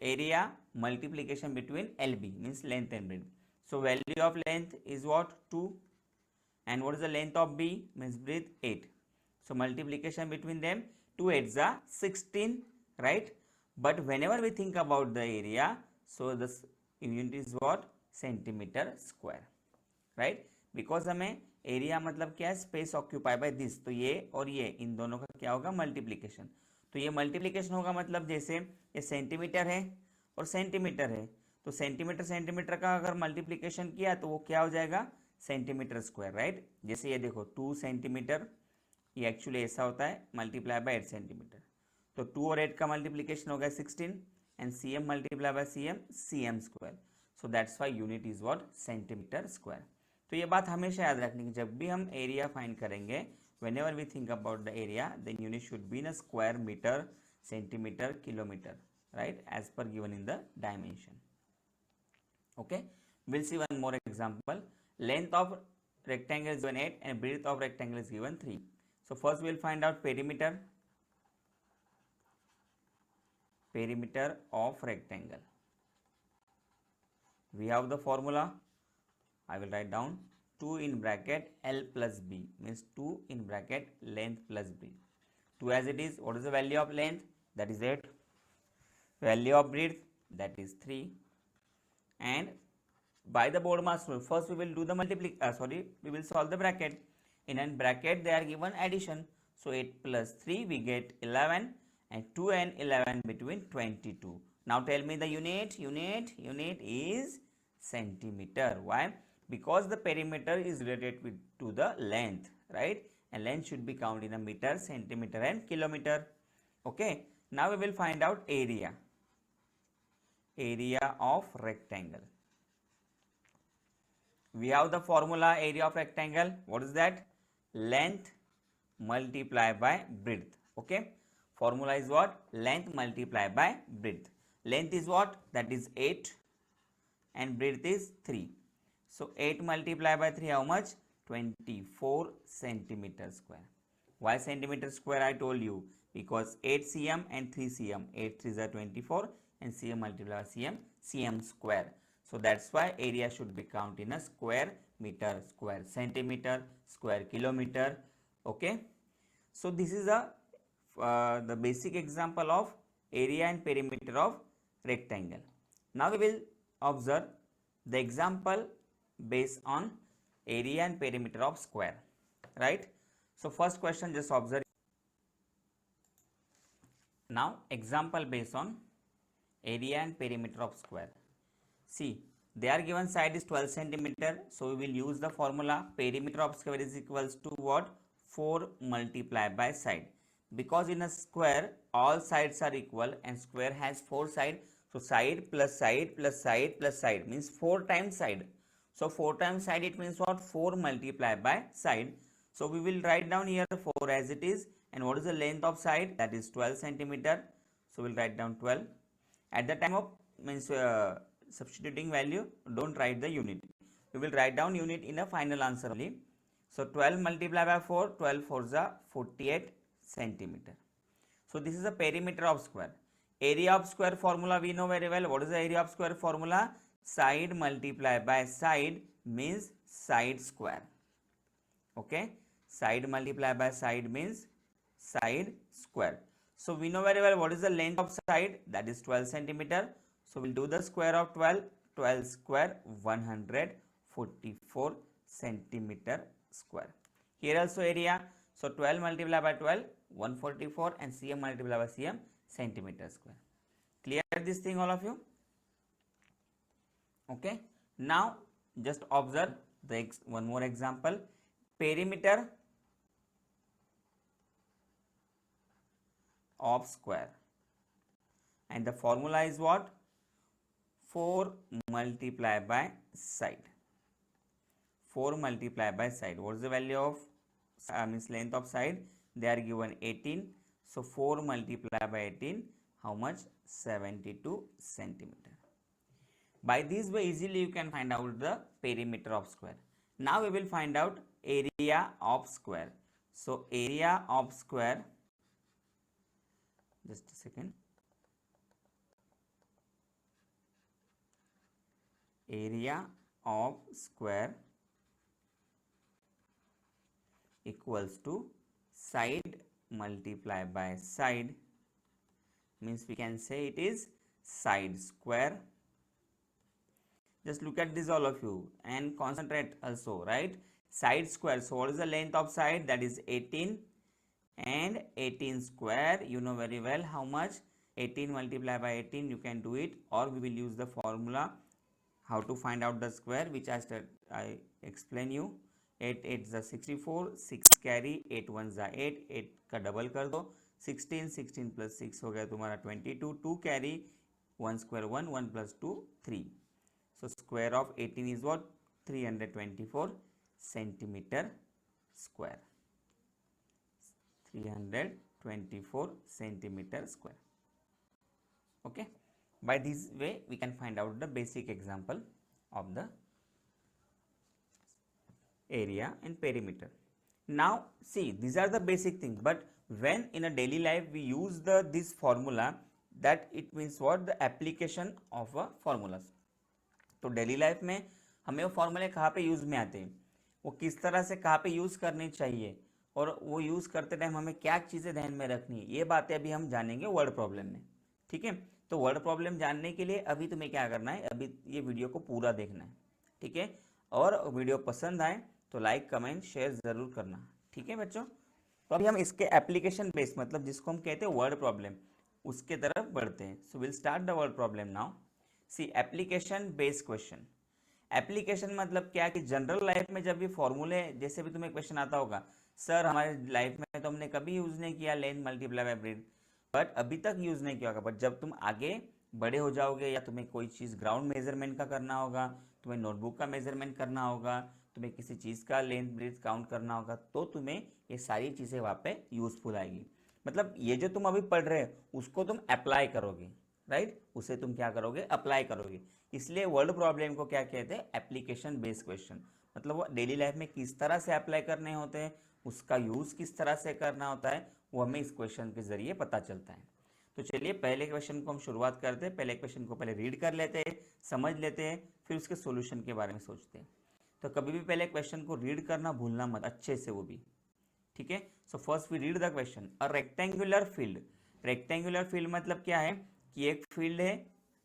area, multiplication between LB, means length and breadth. So value of length is what? 2, and what is the length of B? Means breadth 8. So multiplication between them, 2 8s are 16, right? But whenever we think about the area, so the unit is what? Centimetre square, right? Because हमें area मतलब क्या है? Space occupy by this, तो ये और ये इन दोनों का क्या होगा? मल्टीप्लीकेशन. तो ये मल्टीप्लीकेशन होगा मतलब जैसे ये सेंटीमीटर है और सेंटीमीटर है, तो सेंटीमीटर सेंटीमीटर का अगर मल्टीप्लीकेशन किया तो वो क्या हो जाएगा? Centimetre square, right? जैसे ये देखो 2 सेंटीमीटर, ये एक्चुअली ऐसा होता है, मल्टीप्लाई बाय 8 सेंटीमीटर, तो 2 और 8 का मल्टीप्लीकेशन हो गया 16, and C M multiply by C M square. So that's why unit is what? Centimetre square. तो ये बात हमेशा याद रखनी कि जब भी हम एरिया फाइंड करेंगे, whenever we think about the area, then unit should be in a square meter, centimeter, kilometer, right, as per given in the dimension. Okay, we'll see one more example. Length of rectangle is given 8 and breadth of rectangle is given 3. So first we'll find out perimeter of rectangle. We have the formula. I will write down 2 in bracket L plus B, means 2 in bracket length plus B. 2 as it is. What is the value of length? That is 8. Value of breadth? That is 3. And by the board mass rule, first we will do the we will solve the bracket. In a bracket they are given addition. So 8 plus 3 we get 11, and 2 and 11 between 22. Now tell me the unit. Unit is centimeter. Why? Because the perimeter is related to the length, right? And length should be counted in a meter, centimeter and kilometer. Okay. Now we will find out area. Area of rectangle. We have the formula area of rectangle. What is that? Length multiplied by breadth. Okay. Formula is what? Length multiplied by breadth. Length is what? That is 8, and breadth is 3. So 8 multiplied by 3, how much? 24 centimeter square. Why centimeter square? I told you, because 8 cm and 3 cm. 8 3s are 24, and cm multiplied by cm square. So that's why area should be counted in a square meter, square centimeter, square kilometer. Okay. So this is the basic example of area and perimeter of rectangle. Now we will observe the example based on area and perimeter of square, right? So first question, just observe. Now example based on area and perimeter of square. See, they are given side is 12 centimeter, so we will use the formula perimeter of square is equals to what? 4 multiplied by side. Because in a square all sides are equal and square has 4 sides, so side plus side plus side plus side means 4 times side. So 4 times side, it means what? 4 multiplied by side. So we will write down here 4 as it is. And what is the length of side? That is 12 centimeter. So we'll write down 12. At the time of means substituting value, don't write the unit. We will write down unit in a final answer only. So 12 multiplied by 4, 12 4s are 48 centimeter. So this is the perimeter of square. Area of square formula we know very well. What is the area of square formula? Side multiplied by side means side square. Okay. Side multiplied by side means side square. So we know very well what is the length of side, that is 12 centimeter. So we'll do the square of 12. 12 square 144 centimeter square. Here also area, so 12 multiplied by 12, 144, and cm multiplied by cm, centimeter square. Clear this thing all of you? Okay. Now just observe the one more example. Perimeter of square, and the formula is what? 4 multiplied by side. 4 multiplied by side. What is the value of means length of side? They are given 18. So 4 multiplied by 18, how much? 72 centimeter. By this way easily you can find out the perimeter of square. Now we will find out area of square. So area of square, just a second. Area of square equals to side multiplied by side, means we can say it is side square. Just look at this all of you and concentrate also, right? Side square. So what is the length of side? That is 18, and 18 square, you know very well how much? 18 multiplied by 18, you can do it, or we will use the formula how to find out the square, which I explain you. 8 8 is 64, 6 carry, 8 1 is 8, 8 का double कर दो, 16, 16 plus 6 हो गया तुम्हारा 22, 2 carry, 1 square 1, 1 plus 2 3. So square of 18 is what? 324 centimeter square. 324 centimeter square. Okay. By this way we can find out the basic example of the area and perimeter. Now see, these are the basic things, but when in a daily life we use this formula, that it means what? The application of a formulas. तो daily life में हमें वो फॉर्मूले कहाँ पे use में आते हैं, वो किस तरह से कहाँ पे यूज़ करनी चाहिए, और वो यूज़ करते टाइम हमें क्या चीज़ें ध्यान में रखनी है, ये बातें अभी हम जानेंगे वर्ड प्रॉब्लम में. ठीक है. तो वर्ड प्रॉब्लम जानने के लिए अभी तुम्हें क्या करना है, अभी ये वीडियो को पूरा देखना है. ठीक है. और वीडियो पसंद आए तो लाइक कमेंट शेयर ज़रूर करना. ठीक है बच्चों. तो अभी हम इसके एप्लीकेशन बेस, मतलब जिसको हम कहते हैं वर्ड प्रॉब्लम, उसके तरफ बढ़ते हैं. So will start the word problem now. C application based question. Application मतलब क्या कि जनरल लाइफ में जब भी फॉर्मूले, जैसे भी तुम्हें क्वेश्चन आता होगा, सर हमारे लाइफ में तो हमने कभी यूज़ नहीं किया length multiply by breath, but अभी तक यूज़ नहीं किया होगा, बट जब तुम आगे बड़े हो जाओगे या तुम्हें कोई चीज़ ग्राउंड मेजरमेंट का करना होगा, तुम्हें नोटबुक का मेजरमेंट करना होगा, तुम्हें किसी चीज़ का लेंथ ब्रेथ काउंट करना होगा, तो तुम्हें ये सारी चीज़ें वहाँ पे यूज़फुल आएगी. मतलब ये जो तुम अभी पढ़ रहे हो उसको तुम अप्लाई करोगे, राइट. उसे तुम क्या करोगे? अप्लाई करोगे. इसलिए वर्ड प्रॉब्लम को क्या कहते हैं? Application based question. मतलब वो डेली लाइफ में किस तरह से अप्लाई करने होते हैं, उसका यूज़ किस तरह से करना होता है, वो हमें इस क्वेश्चन के जरिए पता चलता है. तो चलिए पहले क्वेश्चन को हम शुरुआत करते हैं. पहले क्वेश्चन को पहले रीड कर लेते हैं, समझ लेते हैं, फिर उसके सोल्यूशन के बारे में सोचते हैं. तो कभी भी पहले क्वेश्चन को रीड करना भूलना मत, अच्छे से वो भी. ठीक है. So first we read the question. A rectangular field. Rectangular field मतलब क्या है कि एक फील्ड है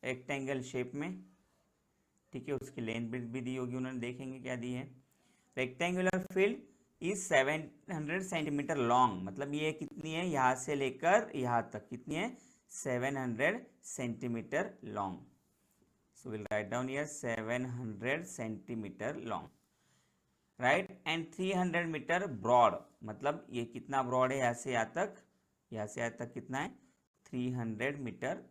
रेक्टेंगल शेप में. ठीक है. उसकी लेंथ भी दी होगी, उन्होंने देखेंगे क्या दी है. Rectangular field is 700 centimetre long. मतलब ये कितनी है, यहाँ से लेकर यहाँ तक कितनी है? 700 centimetre long. So will write down here 700 centimetre long, right. And 300 metre broad. मतलब ये कितना ब्रॉड है, यहाँ से यहाँ तक, यहाँ से यहाँ तक कितना है? 300 metre,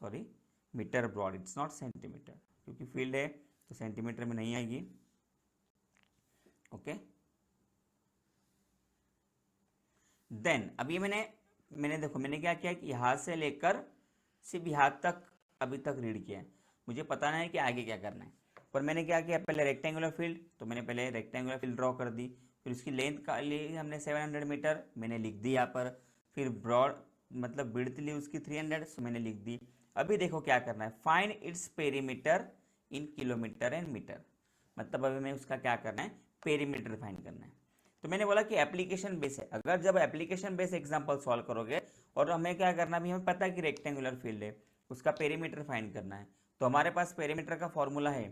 sorry metre broad, it's not centimetre, क्योंकि फील्ड है तो सेंटीमीटर में नहीं आएगी. ओके. देन अभी मैंने देखो मैंने क्या किया कि यहाँ से लेकर सिर्फ यहाँ तक अभी तक रीड किया है. मुझे पता नहीं है कि आगे क्या करना है, पर मैंने क्या किया, पहले रेक्टेंगुलर फील्ड, तो मैंने पहले रेक्टेंगुलर फील्ड ड्रॉ कर दी. फिर उसकी लेंथ का लिए हमने 700 मीटर मैंने लिख दी यहाँ पर. फिर ब्रॉड मतलब विड्थ ली उसकी 300, सो मैंने लिख दी. अभी देखो क्या करना है, find its perimeter in kilometre and metre. मतलब अभी मैं उसका क्या करना है, पेरीमीटर फाइंड करना है. तो मैंने बोला कि एप्लीकेशन बेस है. अगर जब एप्लीकेशन बेस एग्जांपल सॉल्व करोगे और हमें क्या करना, भी हमें पता है कि रेक्टेंगुलर फील्ड है, उसका पेरीमीटर फाइंड करना है, तो हमारे पास पेरीमीटर का फॉर्मूला है.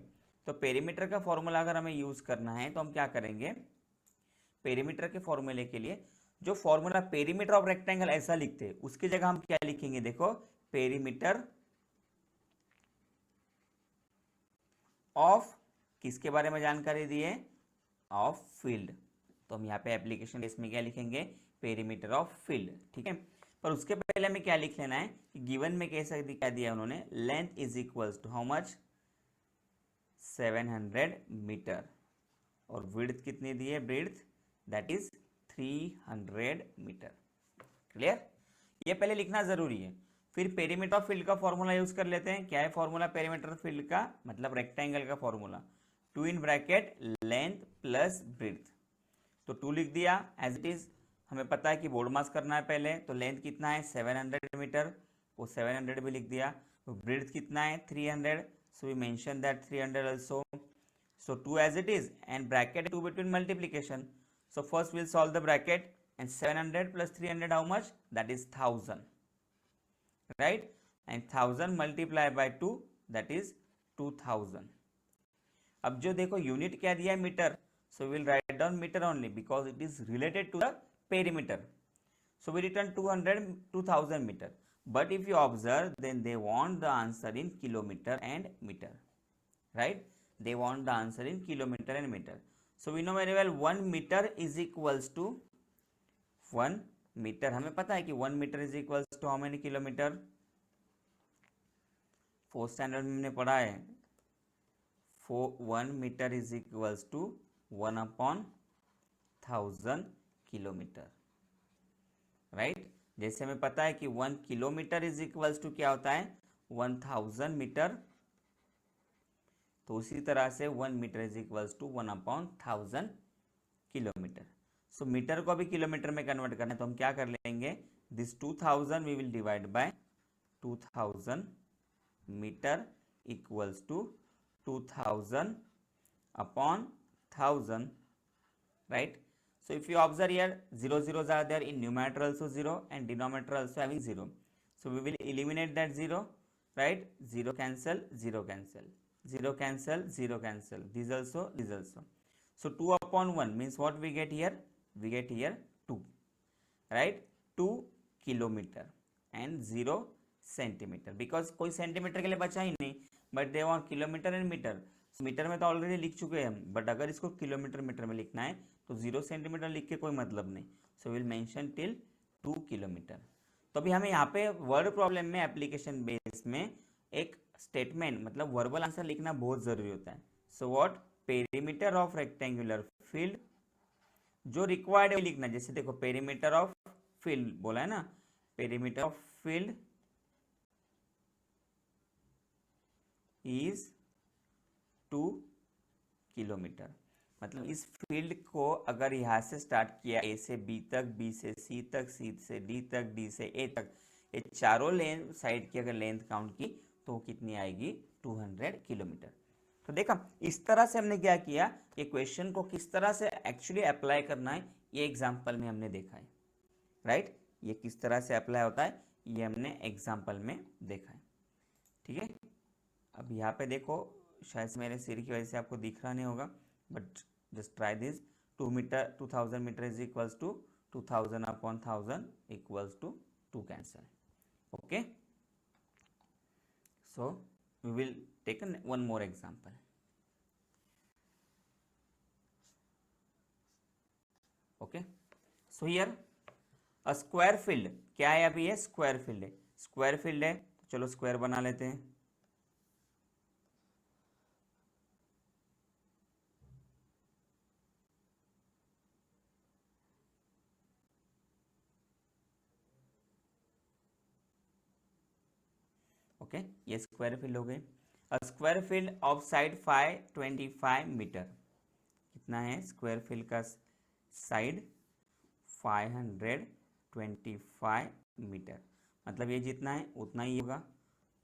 तो पेरीमीटर का फॉर्मूला अगर हमें यूज़ करना है तो हम क्या करेंगे, पेरीमीटर के फॉर्मूले के लिए जो फॉर्मूला पेरीमीटर ऑफ रेक्टेंगल ऐसा लिखते हैं उसकी जगह हम क्या लिखेंगे, देखो पेरीमीटर ऑफ किसके बारे में जानकारी दी है, ऑफ फील्ड। तो हम यहाँ पे एप्लीकेशन बेस में क्या लिखेंगे, पेरीमीटर ऑफ फील्ड, ठीक है। पर उसके पहले हमें क्या लिख लेना है कि गिवन में कैसा क्या दिया उन्होंने, length is equals to how much 700 metre और विड्थ कितनी दी है, width that is 300 metre. Clear, ये पहले लिखना जरूरी है। फिर पेरीमीटर ऑफ फील्ड का फॉर्मूला यूज कर लेते हैं। क्या है फॉर्मूला पेरीमीटर ऑफ फील्ड का, मतलब रेक्टेंगल का formula, 2 in bracket length plus breadth. तो 2 लिख दिया एज इट इज। हमें पता है कि बोर्ड मास करना है पहले, तो लेंथ कितना है 700 मीटर, वो 700 भी लिख दिया। तो ब्रेड्थ कितना है 300, so we mention that 300 also. So 2 as it is and bracket 2 between multiplication. So first we'll solve the bracket and 700 plus 300 how much? That is 1000. Right? And 1000 multiplied by 2 that is 2000. अब जो देखो unit क्या दिया है metre, so we'll write down meter only because it is related to the perimeter. So we return 2000 meter. But if you observe, then they want the answer in kilometer and meter. Right? They want the answer in kilometer and meter. So we know very well 1 meter is equals to 1 meter. हमें पता है कि 1 meter is equals to how many kilometer? 4th standard में हमने पढ़ा है 1 meter is equals to 1 upon 1000 kilometer. Right? जैसे हमें पता है कि 1 किलोमीटर is equals to क्या होता है 1000 मीटर, तो उसी तरह से 1 metre is equals to 1 upon 1000 kilometre. So metre को भी किलोमीटर में कन्वर्ट करना है, तो हम क्या कर लेंगे, this 2000 we will divide by 2000 metre equals to 2000 upon 1000, right. So if you observe here 0 zeros are there in numerator also 0 and denominator also having 0, so we will eliminate that 0, right? 0 cancel, 0 cancel, 0 cancel, 0 cancel, this also, this also. So 2 upon 1 means what we get here, we get here 2, right? 2 kilometer and 0 centimetre, because कोई centimetre के लिए बचा ही नहीं, but they want kilometre and metre. Metre में तो already लिख चुके हैं हम, बट अगर इसको किलोमीटर मीटर में लिखना है तो 0 सेंटीमीटर लिख के कोई मतलब नहीं। So will mention till 2 kilometre. तो अभी हमें यहाँ पे वर्ड प्रॉब्लम में एप्लीकेशन बेस में एक स्टेटमेंट मतलब वर्बल आंसर लिखना बहुत जरूरी होता है। So what, perimeter of rectangular field, जो रिक्वायर्ड है लिखना। जैसे देखो पेरीमीटर ऑफ फील्ड बोला है ना, perimeter of field is 2 kilometre. मतलब इस फील्ड को अगर यहाँ से स्टार्ट किया ए से बी तक, बी से सी तक, सी से डी तक, डी से ए तक, ये चारों लेंथ साइड की अगर लेंथ काउंट की तो कितनी आएगी 200 किलोमीटर। तो देखा इस तरह से हमने क्या किया, ये क्वेश्चन को किस तरह से एक्चुअली अप्लाई करना है ये एग्जाम्पल में हमने देखा है, राइट। ये किस तरह से अप्लाई होता है ये हमने एग्जाम्पल में देखा है, ठीक है। अब यहाँ पे देखो शायद से मेरे सिर की वजह से आपको दिख रहा नहीं होगा, but just try this. 2000 metre is equals to 2000 upon 1000 equals to 2 cancel, okay. So we will take one more example. Okay. So here a square field, क्या है अभी ये स्क्वायर फील्ड है, स्क्वायर फील्ड है तो चलो स्क्वायर बना लेते हैं। ओके ये स्क्वायर फील्ड हो गई। A square field of side 525 metre, कितना है स्क्वायर फील्ड का साइड 525 मीटर, मतलब ये जितना है उतना ही होगा,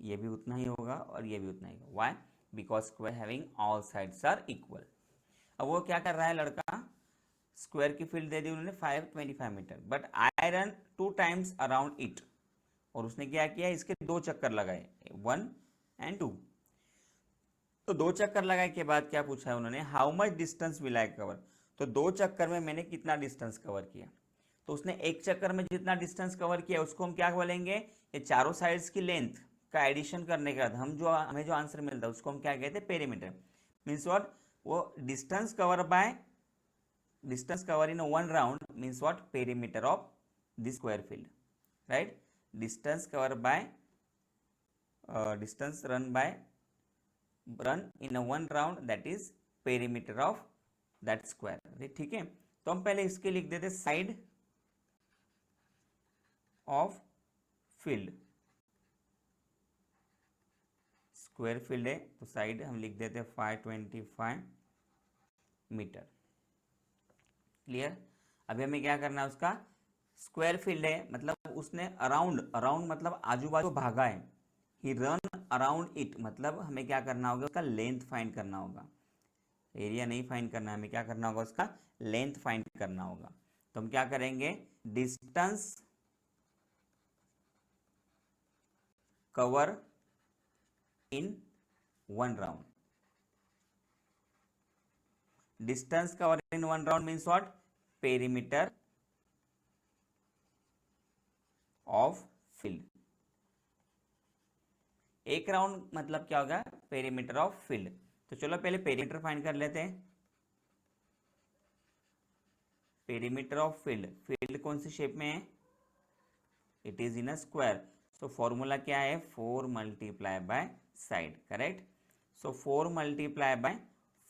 ये भी उतना ही होगा और ये भी उतना ही होगा। Why, because square having all sides are equal. अब वो क्या कर रहा है लड़का, स्क्वायर की फील्ड दे दी उन्होंने 525 metre, but I run 2 times around it, और उसने क्या किया इसके 2 चक्कर लगाए 1 and 2। तो 2 चक्कर लगाए के बाद क्या पूछा है उन्होंने, how much distance will I cover, तो 2 चक्कर में मैंने कितना डिस्टेंस कवर किया, तो उसने एक चक्कर में जितना डिस्टेंस कवर किया उसको हम क्या बोलेंगे, ये चारों साइड्स की लेंथ का एडिशन करने के बाद हमें जो आंसर मिलता है उसको हम क्या कहते हैं, पेरीमीटर। मीन्स व्हाट, वो distance cover in one round means what, perimeter of the square field, right. Distance cover bye distance run in a one round, that is perimeter of that square, ठीक है। तो हम पहले इसके लिख देते side of field, square field है तो साइड हम लिख देते 525 मीटर। क्लियर। अभी हमें क्या करना है, उसका स्क्वायर फील्ड है मतलब उसने अराउंड मतलब आजू बाजू भागा है, ही रन अराउंड इट मतलब हमें क्या करना होगा, उसका लेंथ फाइंड करना होगा, एरिया नहीं फाइंड करना है, हमें क्या करना होगा, उसका लेंथ फाइंड करना होगा। तो हम क्या करेंगे, distance cover in one round, distance cover in one round means what, perimeter of field. एक राउंड मतलब क्या होगा, पेरीमीटर ऑफ फील्ड। तो चलो पहले पेरीमीटर फाइंड कर लेते हैं। पेरीमीटर ऑफ फील्ड, फील्ड कौन सी शेप में है, it is in a square. So formula क्या है, 4 multiply by side, correct. So 4 multiply bye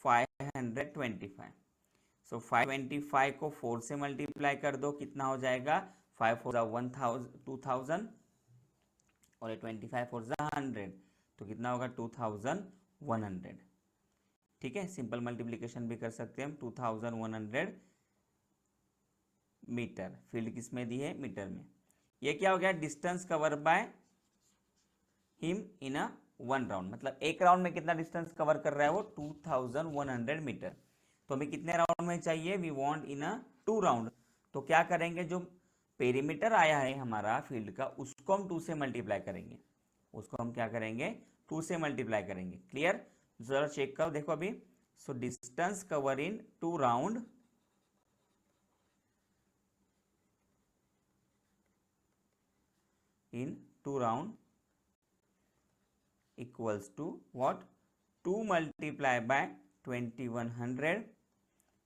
525। सो 525 को 4 से मल्टीप्लाई कर दो, कितना हो जाएगा, 5 4 2000 और 25 4 100, तो कितना होगा 2100, ठीक है। सिंपल मल्टीप्लिकेशन भी कर सकते हैं हम, 2100 मीटर, फील्ड किस में दी है, मीटर में। ये क्या हो गया, distance cover by him in a one round, मतलब एक राउंड में कितना डिस्टेंस कवर कर रहा है वो, 2100 मीटर। तो हमें कितने राउंड में चाहिए, we want in a 2 round. तो क्या करेंगे, जो पेरीमीटर आया है हमारा फील्ड का उसको हम 2 से मल्टीप्लाई करेंगे, उसको हम क्या करेंगे, 2 से मल्टीप्लाई करेंगे। क्लियर। जरा चेक करो, देखो अभी। So distance cover in 2 round in 2 round equals to what, 2 multiply by 2100.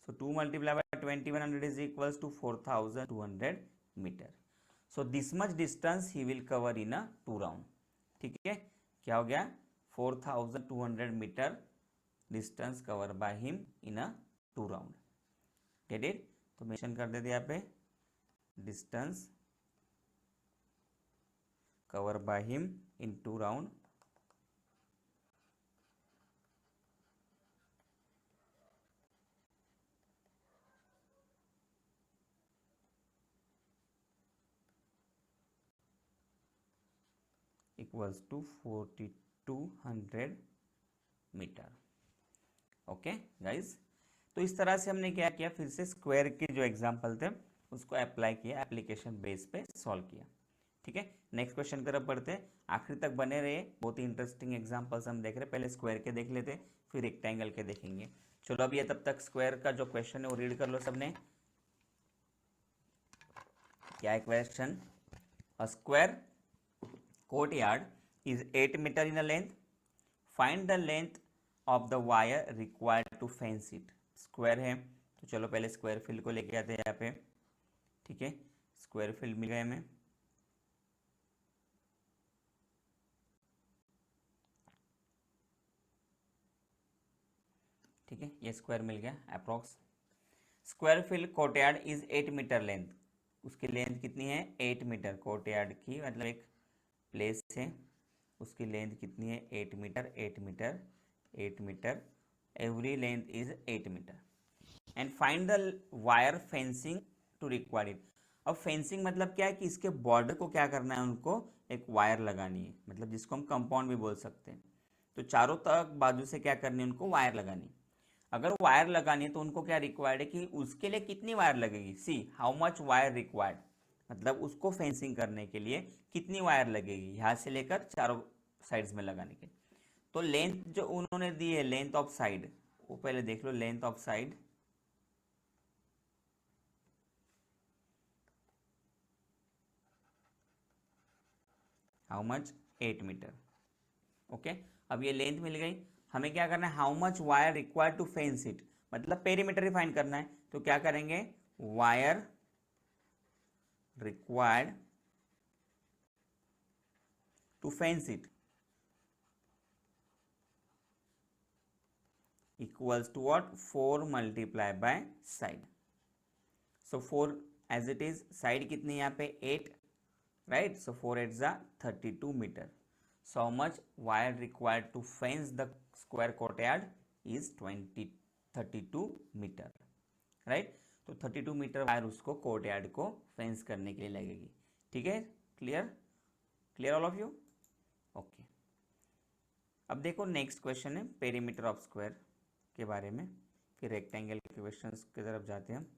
So 2 multiply by 2100 is equals to 4200 meter. So this much distance he will cover in a 2 round, ठीक है। क्या हो गया, 4200 metre distance cover by him in a 2 round, get it. तो mention कर देते यहाँ पे, distance cover by him in 2 round equals to 4200 metre. Okay guys, तो इस तरह से हमने क्या किया, फिर से स्क्वायर के जो एग्जाम्पल थे उसको अप्लाई किया, एप्लीकेशन बेस पे सॉल्व किया, ठीक है। नेक्स्ट क्वेश्चन की तरफ बढ़ते हैं, आखिर तक बने रहे, बहुत ही इंटरेस्टिंग एग्जांपल्स हम देख रहे हैं। पहले स्क्वायर के देख लेते हैं, फिर रेक्टेंगल के देखेंगे। चलो अभी तब तक स्क्वायर का जो क्वेश्चन है वो रीड कर लो सबने। क्या है question, a square courtyard is 8 metre in length, find the length of the wire required to fence it. Square है तो चलो पहले स्क्वायर फील्ड को लेके आते हैं यहाँ पे, ठीक है। स्क्वायर फील्ड मिल गए हमें, ठीक है, ये स्क्वायर मिल गया approx. Square field courtyard is 8 metre length, उसकी लेंथ कितनी है, 8 मीटर। कोर्टयार्ड की मतलब एक प्लेस है, उसकी लेंथ कितनी है, 8 metre, 8 metre, 8 metre, every length is 8 metre. And find the wire fencing to required it. अब फेंसिंग मतलब क्या है कि इसके बॉर्डर को क्या करना है, उनको एक वायर लगानी है, मतलब जिसको हम कंपाउंड भी बोल सकते हैं। तो चारों तरफ बाजू से क्या करनी है, उनको वायर लगानी है। अगर वायर लगानी है तो उनको क्या रिक्वायर्ड है कि उसके लिए कितनी वायर लगेगी, see how much wire required, मतलब उसको फेंसिंग करने के लिए कितनी वायर लगेगी, यहाँ से लेकर चारों साइड्स में लगाने के। तो लेंथ जो उन्होंने दी है, लेंथ ऑफ साइड, वो पहले देख लो, length of side how much 8 metre. Okay, अब ये लेंथ मिल गई, हमें क्या करना है, how much wire required to fence it, मतलब पेरीमीटर ही फाइंड करना है। तो क्या करेंगे, wire required to fence it equals to what, 4 multiply by side. So 4 as it is, side कितनी है यहाँ पे 8, राइट। सो 4 8 जा 32 metre. So how much wire required to fence the square courtyard is 32 metre, right. तो 32 metre wire उसको courtyard को fence करने के लिए लगेगी। ठीक है, clear, clear all of you, okay. अब देखो नेक्स्ट क्वेश्चन है पेरीमीटर ऑफ स्क्वायर के बारे में, फिर रेक्टेंगल के क्वेश्चंस की तरफ जाते हैं हम।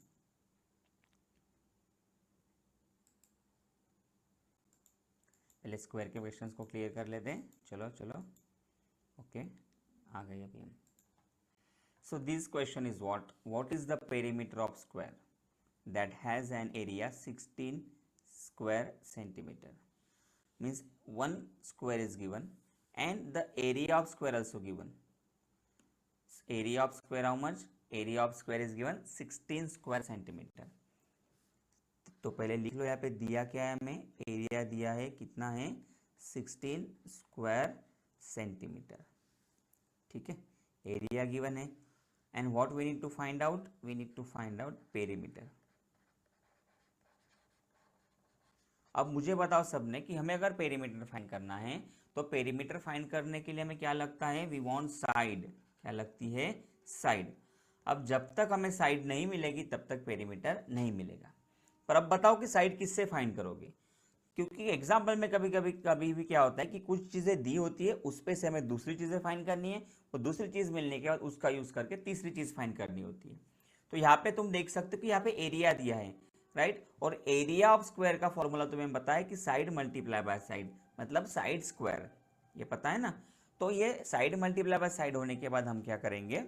पहले स्क्वायर के क्वेश्चंस को क्लियर कर लेते हैं, चलो चलो, ओके, आ गए अभी हम। So this question is what is the perimeter of square that has an area 16 square centimetre, means 1 square is given and the area of square also given. Area of square how much? Area of square is given 16 square centimeter. तो पहले लिख लो, यहाँ पे दिया क्या है हमें, area दिया है कितना है 16 स्क्वायर सेंटीमीटर। ठीक है, एरिया गिवन है and what we need to find out, we need to find out perimeter. अब मुझे बताओ सबने कि हमें अगर पेरीमीटर फाइंड करना है तो पेरीमीटर फाइंड करने के लिए हमें क्या लगता है, वी वांट साइड, क्या लगती है, साइड। अब जब तक हमें साइड नहीं मिलेगी तब तक पेरीमीटर नहीं मिलेगा। पर अब बताओ कि साइड किससे फाइंड करोगे, क्योंकि एग्जाम्पल में कभी भी क्या होता है कि कुछ चीज़ें दी होती है, उस पे से हमें दूसरी चीज़ें फाइंड करनी है और दूसरी चीज़ मिलने के बाद उसका यूज़ करके तीसरी चीज़ फाइंड करनी होती है। तो यहाँ पे तुम देख सकते हो कि यहाँ पे एरिया दिया है, राइट, और एरिया ऑफ स्क्वायर का फॉर्मूला तुम्हें बताया कि साइड मल्टीप्लाई बाय साइड, मतलब साइड स्क्वायर, ये पता है ना। तो ये साइड मल्टीप्लाई बाय साइड होने के बाद हम क्या करेंगे,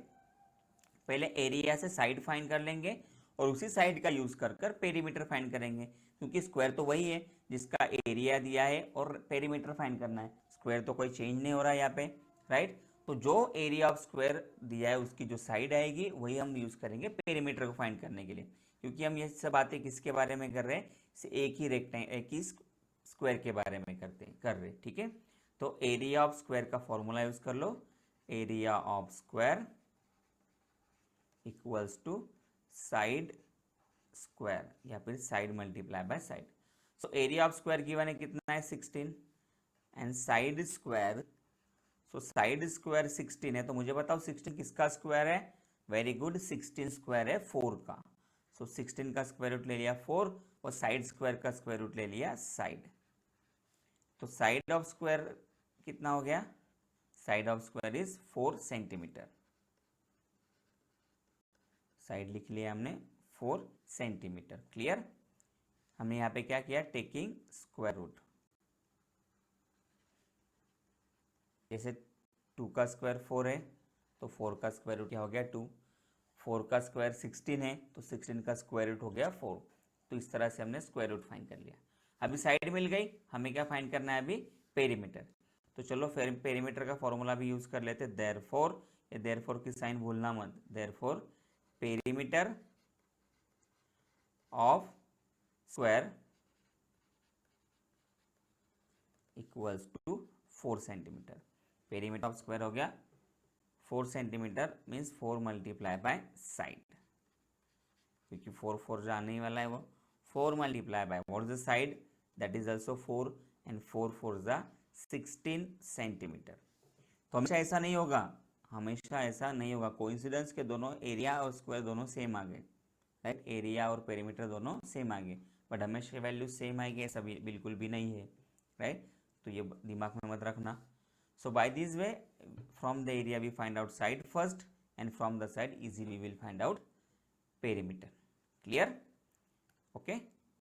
पहले एरिया से साइड फाइंड कर लेंगे और उसी साइड का यूज कर कर पेरीमीटर फाइंड करेंगे, क्योंकि स्क्वायर तो वही है जिसका एरिया दिया है और पेरीमीटर फाइंड करना है, स्क्वायर तो कोई चेंज नहीं हो रहा है यहाँ पे, राइट। तो जो एरिया ऑफ स्क्वायर दिया है उसकी जो साइड आएगी वही हम यूज करेंगे पेरीमीटर को फाइंड करने के लिए, क्योंकि हम ये सब बातें किसके बारे में कर रहे हैं, एक ही स्क्वायर के बारे में कर रहे, ठीक है। तो एरिया ऑफ स्क्वायर का फॉर्मूला यूज कर लो, area of square equals to side square या फिर side multiply by side. So area of square given है कितना है 16 and side square, so side square 16 है, तो मुझे बताओ 16 किसका स्क्वायर है, वेरी गुड, 16 स्क्वायर है 4 का। सो 16 का स्क्वायर रूट ले लिया 4 और साइड स्क्वायर का स्क्वायर रूट ले लिया साइड। तो साइड ऑफ स्क्वायर कितना हो गया, side of square is 4 centimetre, side लिख लिया हमने 4 सेंटीमीटर, क्लियर। हमने यहाँ पे क्या किया, टेकिंग स्क्वायर रूट, जैसे 2 का स्क्वायर 4 है तो 4 का स्क्वायर रूट क्या हो गया 2, 4 का स्क्वायर 16 है तो 16 का स्क्वायर रूट हो गया 4। तो इस तरह से हमने स्क्वायर रूट फाइंड कर लिया। अभी साइड मिल गई, हमें क्या फाइंड करना है अभी, पेरीमीटर। तो चलो फिर पेरीमीटर का फॉर्मूला भी यूज कर लेते, देयरफॉर, ये देयरफॉर की साइन भूलना मत, therefore perimeter of square equals to 4 centimetre. Perimeter of square हो गया 4 centimetre, means 4 multiply by side, क्योंकि 4 4 जाने ही वाला है, वो 4 multiply by what is the side, that is also 4 and 4 4 जा 16 सेंटीमीटर। तो हमेशा ऐसा नहीं होगा, हमेशा ऐसा नहीं होगा, कोइंसिडेंस के दोनों एरिया और स्क्वायर दोनों सेम आ गए, राइट, एरिया और पेरीमीटर दोनों सेम आ गए, बट हमेशा वैल्यू सेम आएगी ऐसा बिल्कुल भी नहीं है, राइट। तो ये दिमाग में मत रखना। So by this way from the area we find out side first and from the side easily will find out perimeter, clear, okay.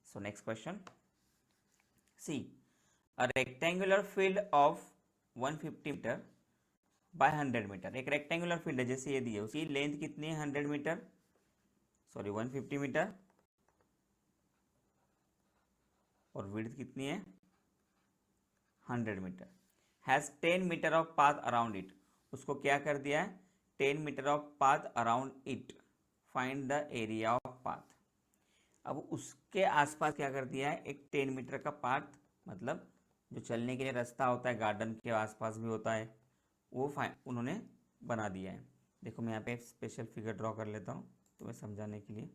So next question, see a rectangular field of 150 metre by 100 metre, एक rectangular field है जैसे ये दी है, उसकी length कितनी है 100 metre, sorry 150 metre, और width कितनी है 100 metre, has 10 metre of path around it, उसको क्या कर दिया है 10 metre of path around it, find the area of path. अब उसके आसपास क्या कर दिया है एक 10 मीटर का पाथ, मतलब जो चलने के लिए रास्ता होता है गार्डन के आसपास भी होता है, वो उन्होंने बना दिया है। देखो मैं यहाँ पे स्पेशल फिगर ड्रॉ कर लेता हूँ तुम्हें समझाने के लिए।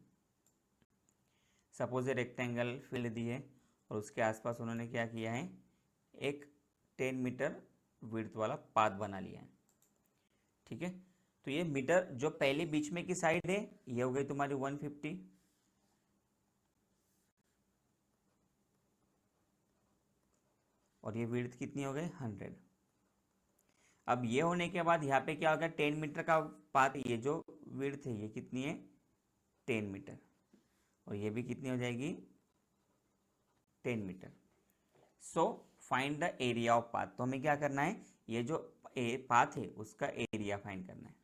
सपोज ए रेक्टेंगल फील्ड दी है और उसके आसपास उन्होंने क्या किया है एक 10 मीटर विड्थ वाला पाथ बना लिया है। ठीक है, तो ये मीटर जो पहले बीच में की साइड है ये हो गई तुम्हारी 150, और ये विड्थ कितनी हो गई 100। अब ये होने के बाद यहाँ पे क्या होगा 10 मीटर का पाथ, ये जो विड्थ है ये कितनी है 10 मीटर, और ये भी कितनी हो जाएगी 10 metre. So find the area of path, तो हमें क्या करना है ये जो पाथ है उसका एरिया फाइंड करना है।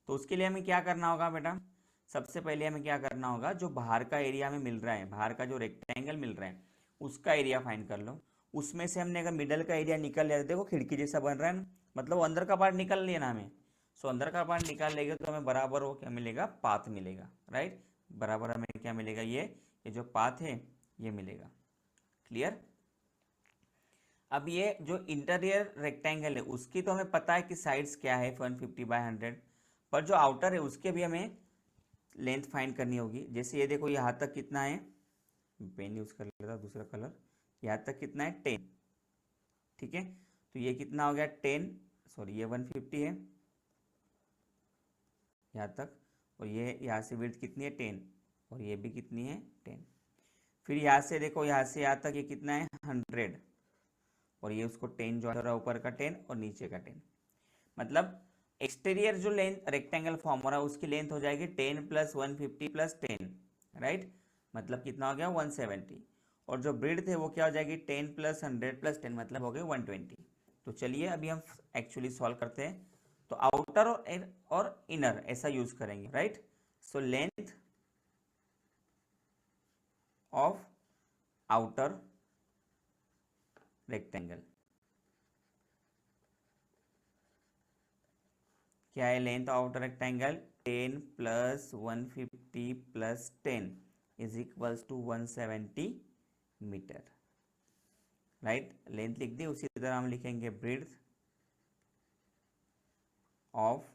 तो उसके लिए हमें क्या करना होगा बेटा, सबसे पहले हमें क्या करना होगा जो बाहर का एरिया हमें मिल रहा है, बाहर का जो रेक्टेंगल मिल रहा है उसका एरिया फाइंड कर लो। उसमें से हमने अगर मिडल का एरिया निकल लिया, देखो खिड़की जैसा बन रहा है ना, मतलब वो अंदर का पार्ट निकल लिया ना हमें। सो अंदर का पार्ट निकाल लेंगे तो हमें बराबर वो क्या मिलेगा पाथ मिलेगा, राइट, बराबर हमें क्या मिलेगा ये जो पाथ है ये मिलेगा। क्लियर। अब ये जो इंटीरियर रेक्टेंगल है उसकी तो हमें पता है कि साइड्स क्या है 150/100, पर जो आउटर है उसके भी हमें लेंथ फाइंड करनी होगी। जैसे ये देखो यहाँ तक कितना है, पेन यूज कर लेता दूसरा कलर, यहाँ तक कितना है 10, ठीक है, तो ये कितना हो गया 10, सॉरी ये 150 है यहाँ तक, और ये यहाँ से विड्थ कितनी है 10, और ये भी कितनी है 10। फिर यहाँ से देखो यहाँ से यहाँ तक ये कितना है 100, और ये उसको 10 जो है ऊपर का 10 और नीचे का 10, मतलब एक्सटीरियर जो लेंथ रेक्टेंगल फॉर्म हो रहा है उसकी लेंथ हो जाएगी 10 + 150 + 10, राइट, मतलब कितना हो गया 170, और जो ब्रेड्थ है वो क्या हो जाएगी 10 + 100 + 10 मतलब हो गई 120। तो चलिए अभी हम एक्चुअली सॉल्व करते हैं। तो आउटर और इनर ऐसा यूज करेंगे, right. So length of outer rectangle, क्या है length of outer rectangle 10 + 150 + 10 = 170 metre, right. Length लिख दी, उसी तरह हम लिखेंगे ब्रेड्थ ऑफ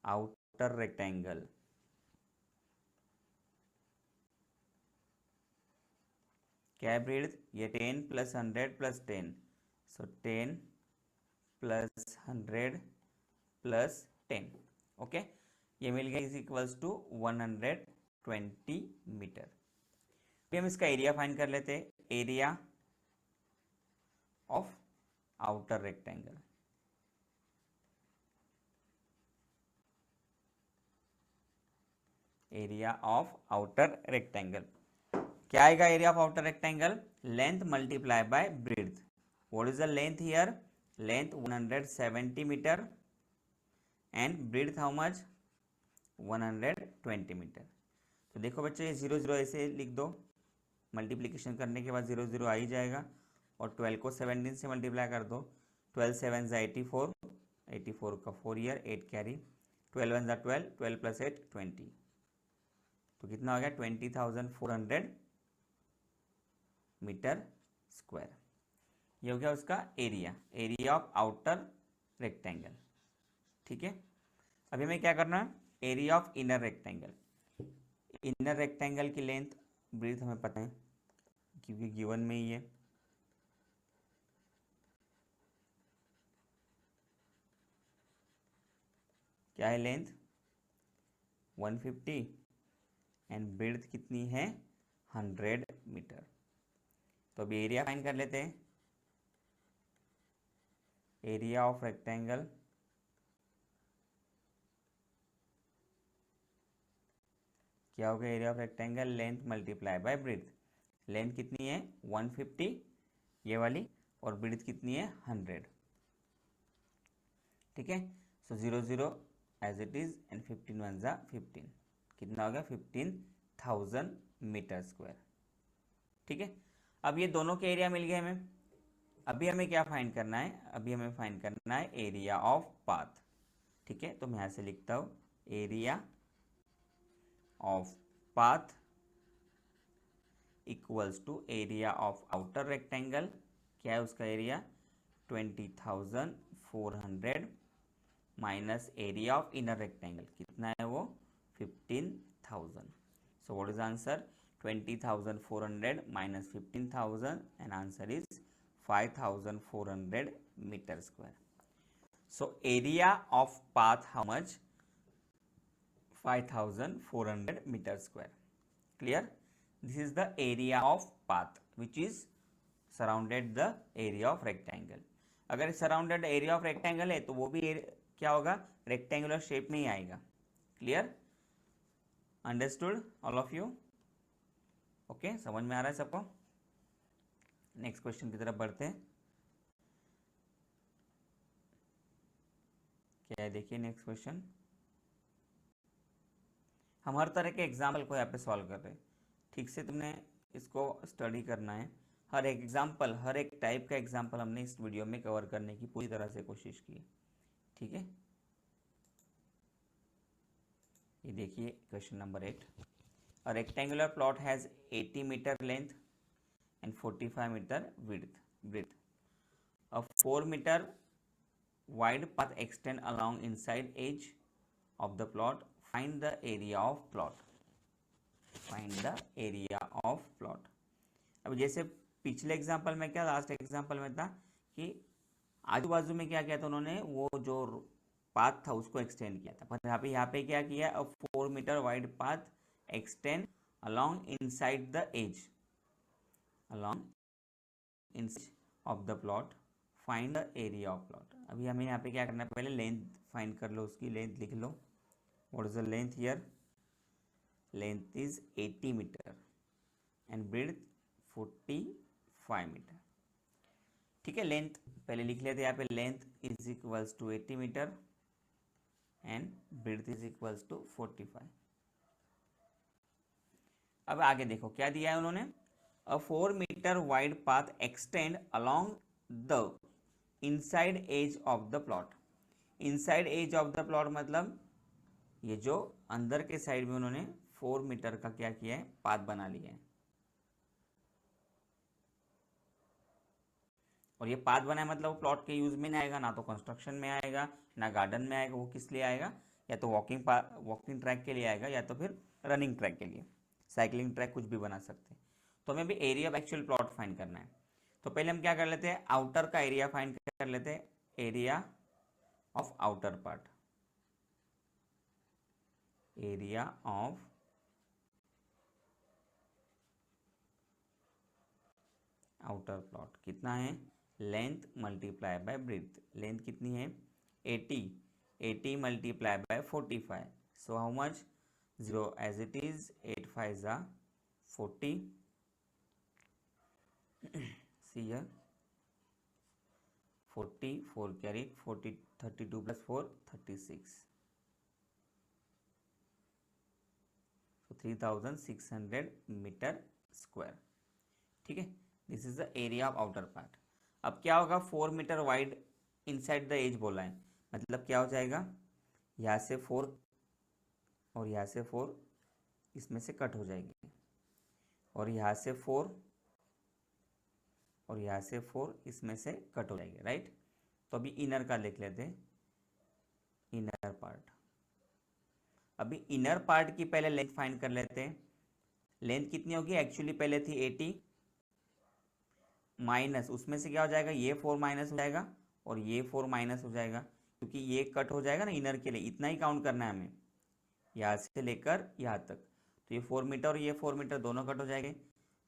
आउटर रेक्टेंगल, क्या है ब्रेड्थ ये 10 + 100 + 10, सो 10 + 100 + 10, ओके, ये मिल गया = 120 मीटर। फिर हम इसका एरिया फाइंड कर लेते हैं, area of outer rectangle, area of outer rectangle क्या आएगा area of outer rectangle, length multiply by breadth. What is the length here, length 170 metre and breadth how much 120 metre. तो देखो बच्चों ये 0 0 ऐसे लिख दो, मल्टीप्लिकेशन करने के बाद 0 0 आ ही जाएगा, और 12 को 17 से मल्टीप्लाई कर दो, 12 7 84, 84 का 4 ईयर 8 कैरी, 12 1 12, 12 + 8 20, तो कितना हो गया 20,400 मीटर स्क्वायर। ये हो गया उसका area, area of outer rectangle, ठीक है। अभी हमें क्या करना है, area of inner rectangle. Inner rectangle की लेंथ ब्रीथ हमें पता है क्योंकि गिवन में ही है, क्या है लेंथ 150 एंड ब्रेड्थ कितनी है 100 मीटर। तो अभी एरिया फाइंड कर लेते हैं, एरिया ऑफ रेक्टेंगल क्या होगा, area of rectangle length multiply by breadth, length कितनी है 150 ये वाली, और ब्रेड्थ कितनी है 100, ठीक है। सो 0 0 एज इट इज एंड 15 1 ज़ा 15, कितना हो गया 15,000 मीटर स्क्वायर, ठीक है। अब ये दोनों के एरिया मिल गए हमें, अभी हमें क्या फाइंड करना है, अभी हमें फाइंड करना है एरिया ऑफ पाथ। ठीक है, तो मैं यहाँ से लिखता हूँ area of path equals to area of outer rectangle. क्या है उसका area? 20,400 minus area of inner rectangle, कितना है वो? 15,000। So what is answer? 20,400 minus 15,000 and answer is 5,400 metre square. So area of path how much? 5,400 meter square. Clear? This is the area of path which is surrounded the area of rectangle. अगर surrounded area of rectangle है तो वो भी क्या होगा? rectangular shape में ही आएगा. Clear? Understood all of you? Okay, समझ में आ रहा है सबको? नेक्स्ट क्वेश्चन की तरफ बढ़ते हैं. क्या है देखिए नेक्स्ट क्वेश्चन. हम हर तरह के एग्जाम्पल को यहाँ पे सॉल्व कर रहे हैं. ठीक से तुमने इसको स्टडी करना है. हर एक एग्जाम्पल, हर एक टाइप का एग्जाम्पल हमने इस वीडियो में कवर करने की पूरी तरह से कोशिश की. ठीक है, ये देखिए question number 8. A rectangular plot has 80 metre length and 45 meter width. A 4 meter wide path extend along inside edge of the plot. Find the area of plot. Find the area of plot. अब जैसे पिछले example में क्या, last example में था कि आजू बाजू में क्या किया था उन्होंने, वो जो पाथ था उसको एक्सटेंड किया था. पर यहाँ पे क्या किया? A 4 metre wide path extend along inside the edge. along inside of the plot. find the area of plot. अभी हमें यहाँ पे क्या करना है? पहले लेंथ फाइंड कर लो, उसकी लेंथ लिख लो. what is the length here? length is 80 meter and width 45 meter. ठीक है, लेंथ पहले लिख लेते हैं. यहाँ पे length is equals to 80 metre and width is equals to 45. अब आगे देखो क्या दिया है उन्होंने. A 4 meter wide path extend along the inside edge of the plot. Inside edge of the plot मतलब ये जो अंदर के साइड में उन्होंने 4 मीटर का क्या किया है? पाथ बना लिया है. और ये पाथ बना है मतलब वो प्लॉट के यूज में नहीं आएगा, ना तो कंस्ट्रक्शन में आएगा, ना गार्डन में आएगा. वो किस लिए आएगा? या तो वॉकिंग ट्रैक के लिए आएगा, या तो फिर रनिंग ट्रैक के लिए, साइकिलिंग ट्रैक, कुछ भी बना सकते हैं. तो हमें भी area of actual plot find करना है. तो पहले हम क्या कर लेते हैं? आउटर का एरिया फाइंड कर लेते हैं. Area of outer part. Area of outer plot कितना है? Length multiply by breadth. Length कितनी है? 80. 80 multiply by 45. So how much? 0 as it is. 8 5 जा 40. see here 40, 4 carried, 40, 32 plus 4 36. so 3,600 meter square. ठीक है, this is the area of outer part. अब क्या होगा? 4 metre wide inside the edge बोला है, मतलब क्या हो जाएगा? यहाँ से 4 और यहाँ से 4 इसमें से कट हो जाएगी, और यहाँ से 4 और यहाँ से 4 इसमें से कट हो जाएगी. राइट. तो अभी इनर का देख लेते हैं. Inner part. अभी इनर पार्ट की पहले लेंथ फाइंड कर लेते हैं. लेंथ कितनी होगी? एक्चुअली पहले थी 80 माइनस, उसमें से क्या हो जाएगा? ये 4 माइनस हो जाएगा और ये 4 माइनस हो जाएगा, क्योंकि ये कट हो जाएगा ना इनर के लिए. इतना ही काउंट करना है हमें, यहाँ से लेकर यहाँ तक. तो ये 4 मीटर और ये 4 मीटर दोनों कट हो जाएंगे.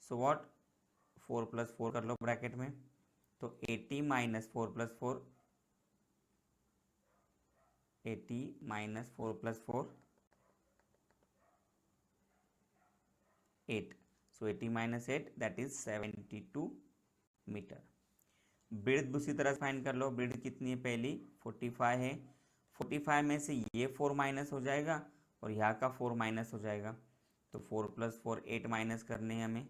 So what? 4 प्लस 4 कर लो ब्रैकेट में. तो 80 minus 4 plus 4, 80 minus 4 plus 4 8. So 80 minus 8 that is 72 metre. Breadth दूसरी तरह से फाइंड कर लो. ब्रेड्थ कितनी है? पहली 45 है. 45 में से ये 4 माइनस हो जाएगा और यहाँ का 4 माइनस हो जाएगा. तो 4 प्लस 4 8 माइनस करने हैं हमें.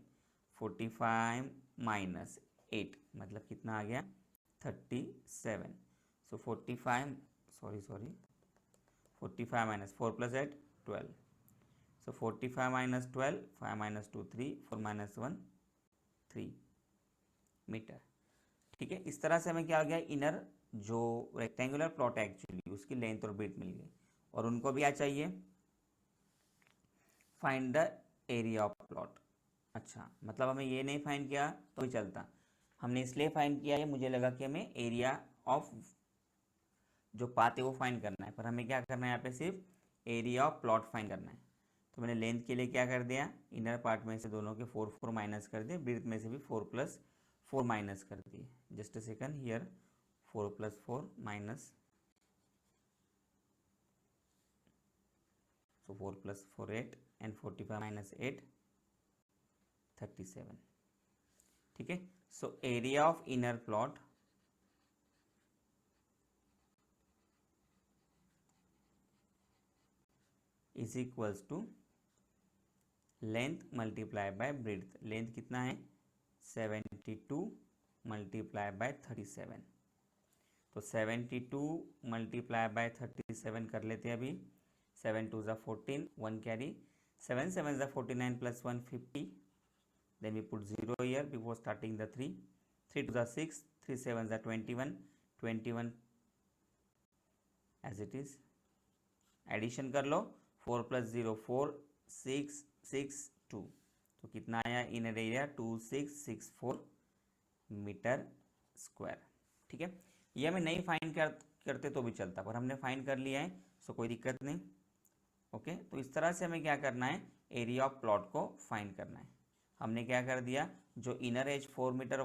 45 माइनस 8, मतलब कितना आ गया 37. सो 45 सॉरी 45 माइनस 4 प्लस 8 12. सो 45 माइनस 12, 5 माइनस 2 3, 4 माइनस 1 3 मीटर. ठीक है, इस तरह से हमें क्या हो गया, इनर जो रेक्टेंगुलर प्लॉट है एक्चुअली उसकी लेंथ और ब्रेथ मिल गई. और उनको भी क्या चाहिए, find the area of plot. अच्छा, मतलब हमें ये नहीं फाइंड किया तो भी चलता, हमने इसलिए फाइंड किया है मुझे लगा कि हमें एरिया ऑफ जो पाथ है वो फाइंड करना है, पर हमें क्या करना है यहाँ पे सिर्फ एरिया ऑफ प्लॉट फाइंड करना है. तो मैंने लेंथ के लिए क्या कर दिया, इनर पार्ट में से दोनों के 4 4 माइनस कर दिए, ब्रेथ में से भी 4 प्लस 4 माइनस कर दिए. Just a second, here 4 plus 4 minus, so 4 plus 4 8 and 45 minus 8 37. ठीक है, so area of inner plot is equals to length multiply by breadth. Length कितना है 72 मल्टीप्लाई बाय 37. तो 72 मल्टीप्लाई बाय 37 कर लेते हैं अभी. 7 2 14, 1 carry, 7 7 49 plus 1 50. Then we put 0 here before starting the 3. 3 2 6, 3 7 21, 21 as it is. Addition कर लो, 4 प्लस 0 4, 6 6 2. तो कितना आया इनर एरिया 2664 मीटर स्क्वायर. ठीक है, ये हमें नहीं फाइंड करते तो भी चलता, पर हमने फाइंड कर लिया है सो कोई दिक्कत नहीं. ओके, तो इस तरह से हमें क्या करना है, एरिया ऑफ प्लॉट को फाइंड करना है. हमने क्या कर दिया, जो इनर एज 4 मीटर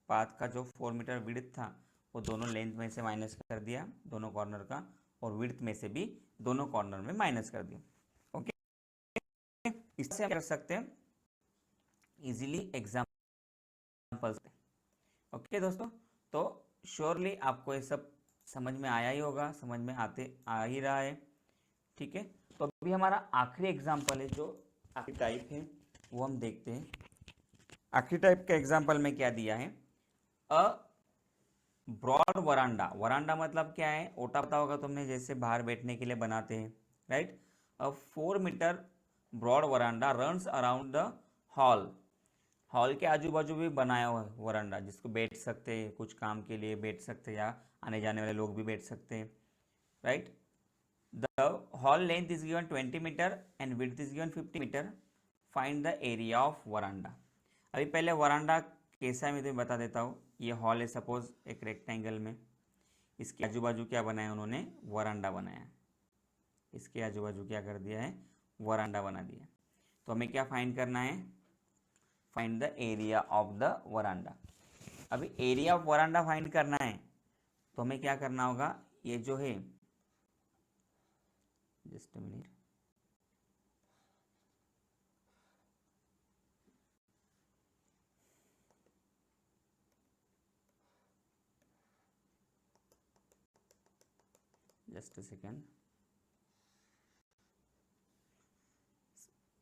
पाथ का जो 4 मीटर विड्थ था वो दोनों लेंथ में से माइनस कर दिया दोनों कॉर्नर का, और विड्थ में से भी दोनों कॉर्नर में माइनस कर दिया. ओके, इससे हम कर सकते हैं इजीली एग्जाम्पल्स. ओके दोस्तों, तो श्योरली आपको ये सब समझ में आया ही होगा, समझ में आ ही रहा है. ठीक है, तो अभी हमारा आखिरी एग्जाम्पल है, जो आखिरी टाइप है वो हम देखते हैं. आखिरी टाइप का एग्जाम्पल में क्या दिया है, अ ब्रॉड वरांडा. वरांडा मतलब क्या है, ओटा पता होगा तुमने, जैसे बाहर बैठने के लिए बनाते हैं, right. A 4 metre broad veranda runs around the hall. Hall के आजू बाजू भी बनाया हुआ है वरांडा, जिसको बैठ सकते हैं, कुछ काम के लिए बैठ सकते हैं, या आने जाने वाले लोग भी बैठ सकते हैं, right. The hall length is given 20 metre and width is given 50 metre. Find the area of veranda. अभी पहले वरांडा कैसा है मैं तुम्हें बता देता हूँ. ये हॉल है सपोज एक रेक्टेंगल में, इसके आजू बाजू क्या बनाया उन्होंने, वरांडा बनाया. इसके आजू बाजू क्या कर दिया है, वरांडा बना दिया. तो हमें क्या फाइंड करना है, find the area of the वरांडा. अभी एरिया ऑफ वरांडा फाइंड करना है तो हमें क्या करना होगा, ये जो है, just a minute, just a second.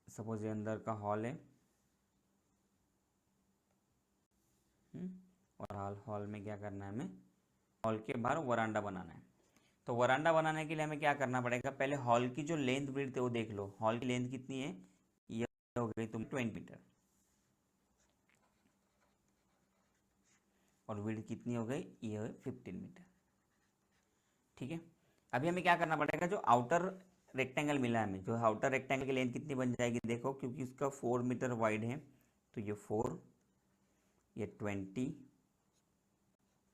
Suppose ये अंदर का हॉल है, और हॉल में क्या करना है, हमें हॉल के बाहर वरांडा बनाना है. तो वरांडा बनाने के लिए हमें क्या करना पड़ेगा, पहले हॉल की जो लेंथ ब्रेड्थ है वो देख लो. हॉल की लेंथ कितनी है, ये हो गई तुम 20 मीटर, और विड्थ कितनी हो गई, ये हो 15 मीटर. ठीक है, अभी हमें क्या करना पड़ेगा, जो आउटर रेक्टेंगल मिला है हमें, जो आउटर रेक्टेंगल की लेंथ कितनी बन जाएगी देखो, क्योंकि उसका 4 मीटर वाइड है, तो ये 4, ये 20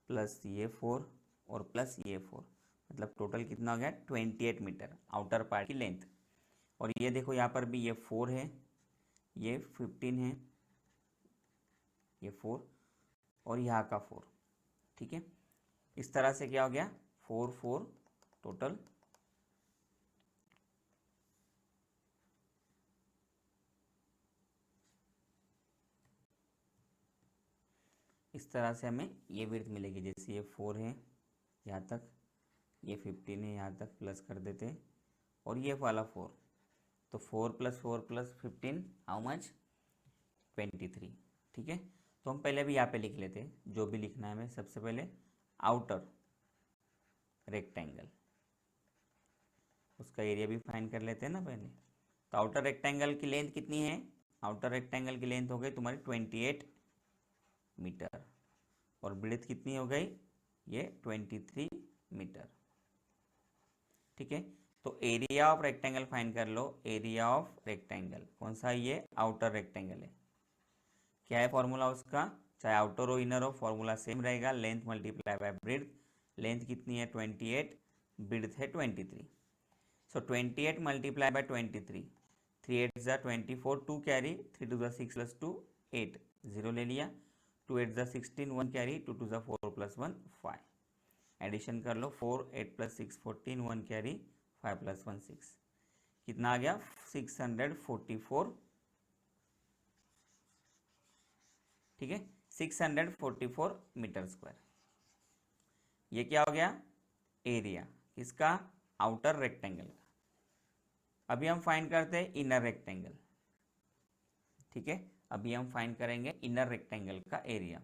प्लस ये 4 और प्लस ये 4, मतलब टोटल कितना हो गया 28 मीटर आउटर पार्ट की लेंथ. और ये देखो यहाँ पर भी ये 4 है, ये 15 है, ये 4 और यहाँ का 4. ठीक है, इस तरह से क्या हो गया 4 4 टोटल. इस तरह से हमें ये विड्थ मिलेगी, जैसे ये 4 है यहाँ तक, ये 15 है यहाँ तक, प्लस कर देते हैं, और ये वाला 4, तो 4 प्लस 4 प्लस 15 हाउ मच 23. ठीक है, तो हम पहले भी यहाँ पे लिख लेते हैं, जो भी लिखना है हमें। सबसे पहले आउटर रेक्टेंगल, उसका एरिया भी फाइंड कर लेते हैं ना पहले। तो आउटर रेक्टेंगल की लेंथ कितनी है? आउटर रेक्टेंगल की लेंथ हो गई तुम्हारी 28 मीटर, और ब्रेड्थ कितनी हो गई? ये 23 मीटर। ठीक है, तो एरिया ऑफ रेक्टेंगल फाइंड कर लो। एरिया ऑफ रेक्टेंगल कौन सा है? ये आउटर रेक्टेंगल है। क्या है फॉर्मूला उसका? चाहे आउटर हो इनर हो, फॉर्मूला सेम रहेगा, length multiply by breadth. Length कितनी है? 28, ब्रेड्थ है 23। सो 28 मल्टीप्लाई बाय 23, 3 8 ज़ा 24, 2 कैरी, 3 2 ज़ा 6 प्लस 2 8, 0 ले लिया। 2 8 ज़ा 16, 1 कैरी, 2 2 ज़ा 4 प्लस 1 5। एडिशन कर लो, 4 8 प्लस 6 14, 1 कैरी, 5 प्लस 1 6। कितना आ गया? 644। ठीक है, 644 मीटर स्क्वायर। ये क्या हो गया? एरिया किसका? आउटर रेक्टेंगल का। अभी हम फाइंड करते हैं इनर रेक्टेंगल। ठीक है, अभी हम फाइंड करेंगे इनर रेक्टेंगल का एरिया।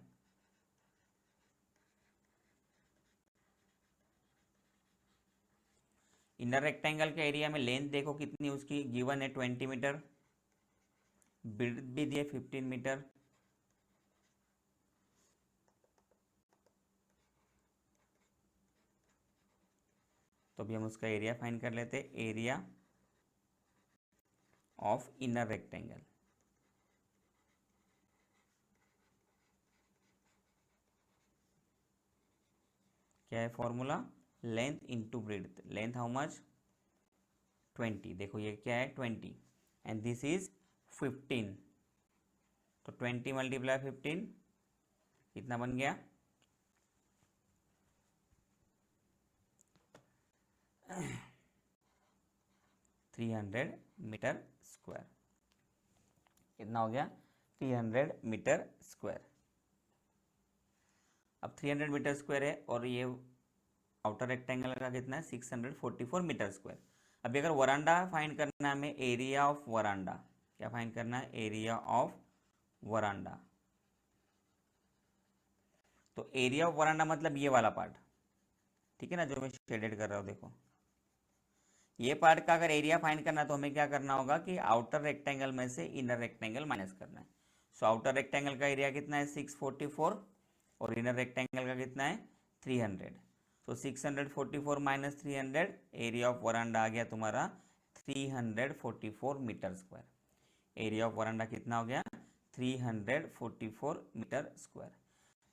इनर रेक्टेंगल के एरिया में लेंथ देखो कितनी उसकी गिवन है, 20 मीटर। ब्रेड्थ भी दिए 15 मीटर। तो अभी हम उसका एरिया फाइंड कर लेते हैं। एरिया ऑफ इनर रेक्टेंगल, क्या है formula? Length into breadth. Length how much? 20। देखो ये क्या है? 20, एंड दिस इज 15। तो 20 मल्टीप्लाई 15 कितना बन गया? 300 मीटर स्क्वायर। कितना हो गया? 300 मीटर स्क्वायर। अब 300 मीटर स्क्वायर है, और ये आउटर रेक्टेंगल का कितना है? 644 मीटर स्क्वायर। अभी अगर वरांडा फाइंड करना है हमें, एरिया ऑफ वरांडा, क्या फाइंड करना है? एरिया ऑफ वरांडा। तो एरिया ऑफ वरांडा मतलब ये वाला पार्ट, ठीक है ना, जो मैं शेडेड कर रहा हूँ। देखो ये पार्ट का अगर एरिया फाइंड करना है तो हमें क्या करना होगा कि आउटर रेक्टेंगल में से इनर रेक्टेंगल माइनस करना है। सो आउटर रेक्टेंगल का एरिया कितना है? 644, और इनर रेक्टेंगल का कितना है? 300। तो 644 माइनस 300, एरिया ऑफ वरांडा आ गया तुम्हारा 344 मीटर स्क्वायर। एरिया ऑफ वरांडा कितना हो गया? 344 मीटर स्क्वायर।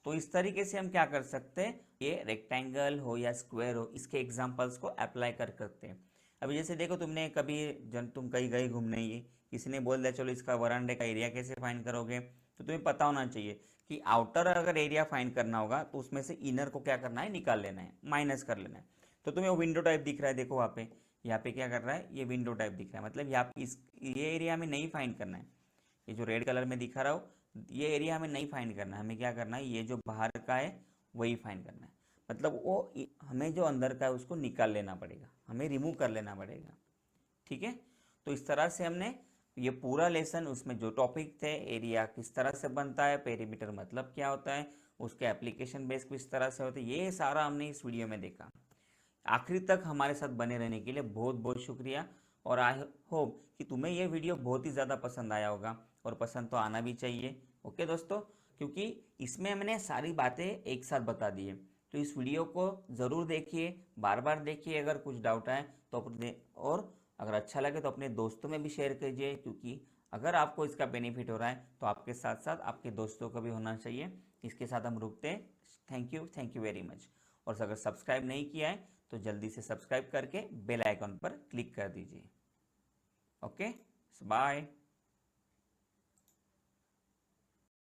तो इस तरीके से हम क्या कर सकते हैं, ये रेक्टेंगल हो या स्क्वायर हो, इसके एग्जांपल्स को अप्लाई कर सकते हैं। अभी जैसे देखो, तुमने कभी जब तुम कहीं गए घूमने, ये किसी ने बोल दिया चलो इसका वरांडे का एरिया कैसे फाइंड करोगे, तो तुम्हें पता होना चाहिए कि आउटर अगर एरिया फाइंड करना होगा तो उसमें से इनर को क्या करना है? निकाल लेना है, माइनस कर लेना है। तो तुम्हें विंडो टाइप दिख रहा है, देखो वहाँ पे, यहाँ पे क्या कर रहा है? ये विंडो टाइप दिख रहा है, मतलब यहाँ इस ये एरिया हमें नहीं फाइंड करना है। ये जो रेड कलर में दिखा रहा हो, ये एरिया हमें नहीं फाइंड करना है। हमें क्या करना है? ये जो बाहर का है वही फाइंड करना है। मतलब वो हमें जो अंदर का है उसको निकाल लेना पड़ेगा, हमें रिमूव कर लेना पड़ेगा। ठीक है, तो इस तरह से हमने ये पूरा लेसन, उसमें जो टॉपिक थे, एरिया किस तरह से बनता है, पेरीमीटर मतलब क्या होता है, उसके एप्लीकेशन बेस किस तरह से होते हैं, ये सारा हमने इस वीडियो में देखा। आखिरी तक हमारे साथ बने रहने के लिए बहुत बहुत शुक्रिया, और आई होप कि तुम्हें ये वीडियो बहुत ही ज़्यादा पसंद आया होगा, और पसंद तो आना भी चाहिए। ओके दोस्तों, क्योंकि इसमें हमने सारी बातें एक साथ बता दी है। तो इस वीडियो को ज़रूर देखिए, बार बार देखिए, अगर कुछ डाउट आए तो अपने, और अगर अच्छा लगे तो अपने दोस्तों में भी शेयर कीजिए, क्योंकि अगर आपको इसका बेनिफिट हो रहा है तो आपके साथ साथ आपके दोस्तों को भी होना चाहिए। इसके साथ हम रुकते हैं। Thank you very much. और अगर सब्सक्राइब नहीं किया है तो जल्दी से सब्सक्राइब करके बेल आइकन पर क्लिक कर दीजिए। Okay, bye.